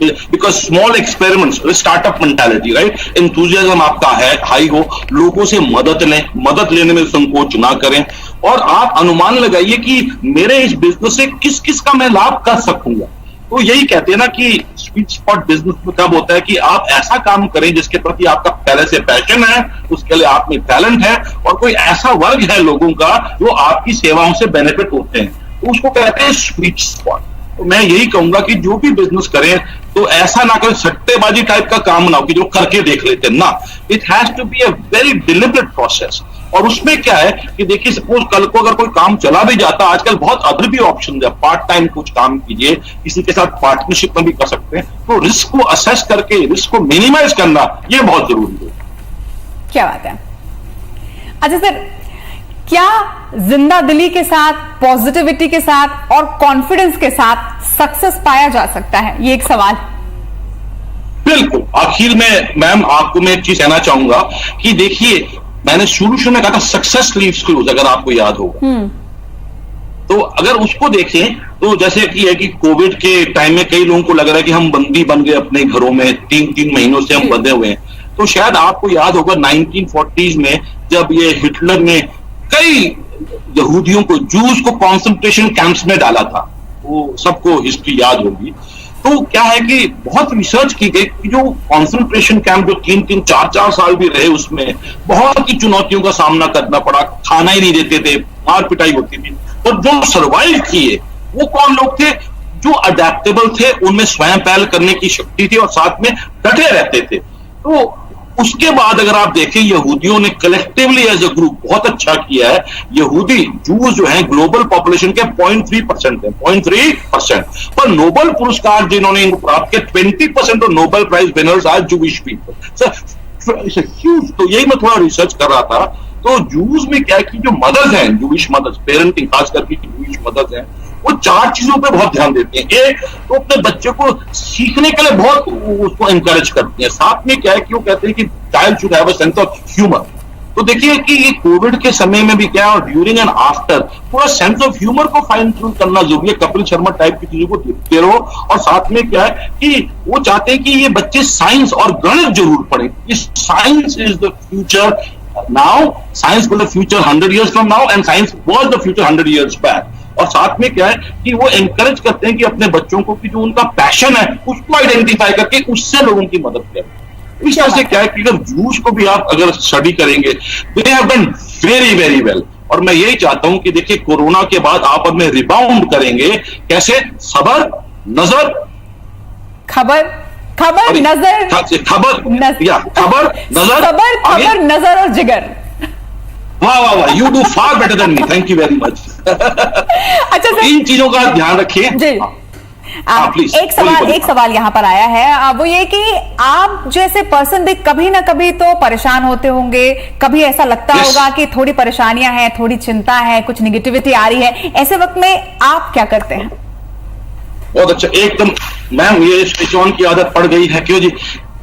because small experiments, startup mentality, right, enthusiasm आपका है हाई हो, लोगों से मदद लें, मदद लेने में संकोच ना करें, और आप अनुमान लगाइए कि मेरे इस बिजनेस से किस किस का मैं लाभ कर सकूंगा। तो यही कहते हैं ना कि स्वीट स्पॉट बिजनेस में कब होता है कि आप ऐसा काम करें जिसके प्रति आपका पहले से पैशन है, उसके लिए आप में टैलेंट है, और कोई ऐसा वर्ग है लोगों का जो आपकी सेवाओं से बेनिफिट होते हैं, तो उसको कहते हैं स्वीट स्पॉट। तो मैं यही कहूंगा कि जो भी बिजनेस करें तो ऐसा ना करें सट्टेबाजी टाइप का काम ना हो कि जो करके देख लेते हैं ना, it has to be a very deliberate process. और उसमें क्या है कि देखिए, सपोज कल को अगर कोई काम चला भी जाता, आजकल बहुत अदर भी ऑप्शन है, पार्ट टाइम कुछ काम कीजिए, किसी के साथ पार्टनरशिप में भी कर सकते हैं। तो रिस्क को असेस करके रिस्क को मिनिमाइज करना ये बहुत जरूरी है। क्या बात है। अच्छा सर, क्या जिंदा दिली के साथ, पॉजिटिविटी के साथ और कॉन्फिडेंस के साथ सक्सेस पाया जा सकता है? ये एक सवाल। बिल्कुल। आखिर में मैम आपको मैं एक चीज कहना चाहूंगा कि देखिए, मैंने शुरू में कहा था सक्सेस लीव्स क्लूज, अगर आपको याद होगा। तो अगर उसको देखें तो जैसे कि है कि कोविड के टाइम में कई लोगों को लग रहा है कि हम बंदी बन गए अपने घरों में, 3-3 महीनों से हम बंधे हुए हैं। तो शायद आपको याद होगा 1940s में जब ये हिटलर ने कई यहूदियों को, जूस को कॉन्सेंट्रेशन कैंप्स में डाला था, वो सबको हिस्ट्री याद होगी। तो क्या है कि बहुत रिसर्च की गई कि जो कॉन्सेंट्रेशन कैंप जो 3-3, 4-4 साल भी रहे, उसमें बहुत ही चुनौतियों का सामना करना पड़ा, खाना ही नहीं देते थे, मार पिटाई होती थी। और जो सर्वाइव किए वो कौन लोग थे? जो अडेप्टेबल थे, उनमें स्वयं पहल करने की शक्ति थी और साथ में डटे रहते थे। तो उसके बाद अगर आप देखें, यहूदियों ने कलेक्टिवली एज अ ग्रुप बहुत अच्छा किया है। यहूदी जूस जो हैं ग्लोबल पॉपुलेशन के 0.3% है, 0.3%। पर नोबेल पुरस्कार जिन्होंने इनको प्राप्त किया, 20% of Nobel prize winners are Jewish people. तो यही मैं थोड़ा रिसर्च कर रहा था। तो जूस में क्या है कि जो मदर्स हैं, जूइश मदर्स, पेरेंटिंग खास करके जूइश मदर्स हैं, वो 4 चीजों पे बहुत ध्यान देती हैं। एक तो अपने बच्चे को सीखने के लिए बहुत उसको एनकरेज करती हैं। साथ में क्या है कि वो कहते हैं कि child should have a sense of humour. तो देखिए कि ये कोविड के समय में भी क्या, और ड्यूरिंग एंड आफ्टर, थोड़ा सेंस ऑफ ह्यूमर को फाइन ट्यून करना जरूरी है। कपिल शर्मा टाइप की चीजों को देखते रहो। और साथ में क्या है कि वो चाहते हैं कि ये बच्चे साइंस और गणित जरूर पढ़ें। इस science is the future now, science for the future 100 years from now, and science was the future 100 years back। और साथ में क्या है कि वो एनकरेज करते हैं कि अपने बच्चों को कि जो उनका पैशन है उसको आइडेंटिफाई करके उससे लोगों की मदद करें। इस तरह से क्या है कि अगर जूस को भी आप अगर स्टडी करेंगे, they have done very very well. और मैं यही चाहता हूं कि देखिए, कोरोना के बाद आप अपने रिबाउंड करेंगे कैसे? सबर, नजर, खबर, नजर, खबर, नजर, सबर, खबर, नजर और जिगर। वाह वाह वाह, you do far better than me, thank you very much. अच्छा सर, इन चीजों का ध्यान रखिए जी। एक सवाल यहाँ पर आया है, वो ये कि आप जैसे पर्सन भी कभी ना कभी तो परेशान होते होंगे, कभी ऐसा लगता होगा कि थोड़ी परेशानियां हैं, थोड़ी चिंता है, कुछ निगेटिविटी आ रही है, ऐसे वक्त में आप क्या करते हैं? बहुत अच्छा, एकदम मैम, ये स्विच ऑन की आदत पड़ गई है। क्यों जी,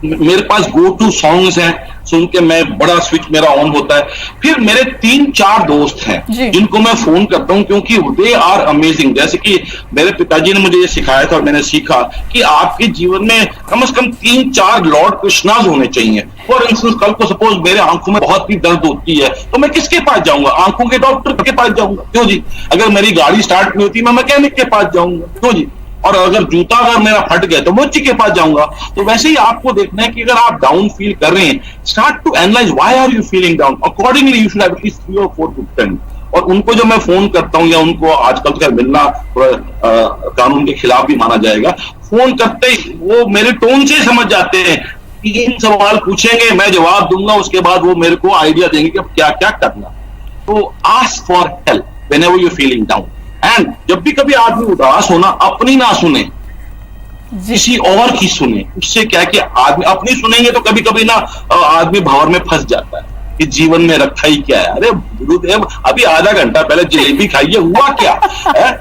मेरे पास गो टू सॉन्ग्स हैं, सुन के मैं बड़ा स्विच मेरा ऑन होता है। फिर मेरे 3-4 दोस्त हैं जिनको मैं फोन करता हूं, क्योंकि दे आर अमेजिंग। जैसे कि मेरे पिताजी ने मुझे ये सिखाया था और मैंने सीखा कि आपके जीवन में कम से कम 3-4 लॉर्ड कृष्णाज होने चाहिए। फॉर इंस्टेंस, कल को सपोज मेरे आंखों में बहुत ही दर्द होती है तो मैं किसके पास जाऊंगा? आंखों के डॉक्टर के पास जाऊंगा। क्यों जी? अगर मेरी गाड़ी स्टार्ट नहीं होती, मैं मैकेनिक के पास जाऊंगा। क्यों जी? और अगर जूता अगर मेरा फट गया तो मोची के पास जाऊंगा। तो वैसे ही आपको देखना है कि अगर आप डाउन फील कर रहे हैं, start to analyse why are you feeling down, accordingly you should have at least 3 or 4 good friends। और उनको जो मैं फोन करता हूं, या उनको आजकल का मिलना कानून के खिलाफ भी माना जाएगा, फोन करते ही वो मेरे टोन से समझ जाते हैं। 3 सवाल पूछेंगे, मैं जवाब दूंगा, उसके बाद वो मेरे को आइडिया देंगे कि अब क्या क्या करना। तो ask for help whenever you feeling down. And जब भी कभी आदमी उदास होना, अपनी ना सुने, किसी और की सुने। उससे क्या है कि आदमी अपनी सुनेंगे तो कभी कभी ना आदमी भंवर में फंस जाता है कि जीवन में रखा ही क्या है। अरे गुरुदेव, अभी आधा घंटा पहले जलेबी खाइए, हुआ क्या है?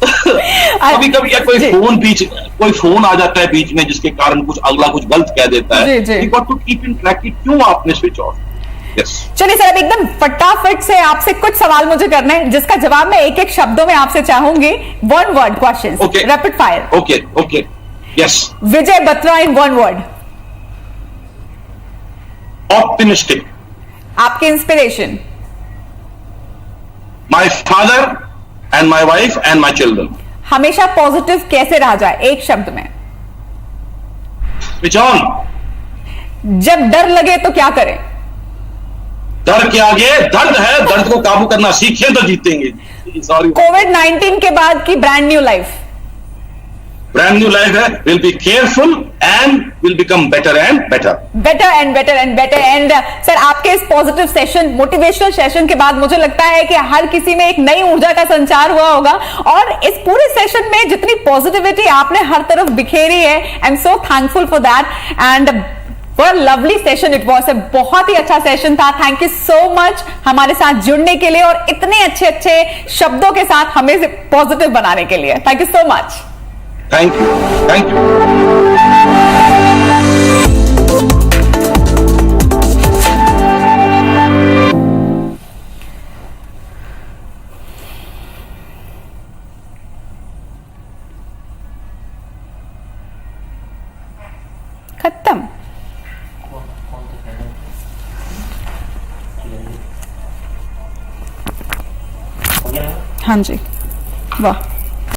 कभी कभी या कोई फोन आ जाता है बीच में, जिसके कारण कुछ अगला कुछ गलत कह देता है। You got to keep in track कि क्यों आपने स्विच ऑफ। यस। चलिए सर, अब एकदम फटाफट से आपसे कुछ सवाल मुझे करने हैं, जिसका जवाब मैं एक एक शब्दों में आपसे चाहूंगी। One word question, rapid fire. Okay okay, yes. Vijay Batra in one word. Optimistic. आपकी inspiration. My father and my wife and my children. हमेशा पॉजिटिव कैसे रहा जाए, एक शब्द में। Switch on. जब डर लगे तो क्या करें? डर के आगे दर्द है, दर्द को काबू करना सीखें तो जीतेंगे। सॉरी। कोविड-19 के बाद की brand new life. Brand new life है, will be careful and will become better and better. Better and better and better. And sir, आपके इस पॉजिटिव सेशन, मोटिवेशनल सेशन के बाद मुझे लगता है कि हर किसी में एक नई ऊर्जा का संचार हुआ होगा, और इस पूरे सेशन में जितनी पॉजिटिविटी आपने हर तरफ बिखेरी है, I am so thankful for that and What a lovely session it was. बहुत ही अच्छा सेशन था। थैंक यू सो मच हमारे साथ जुड़ने के लिए और इतने अच्छे अच्छे शब्दों के साथ हमें पॉजिटिव बनाने के लिए। Thank you so much. Thank you, thank you. खत्म। हाँ जी, वाह।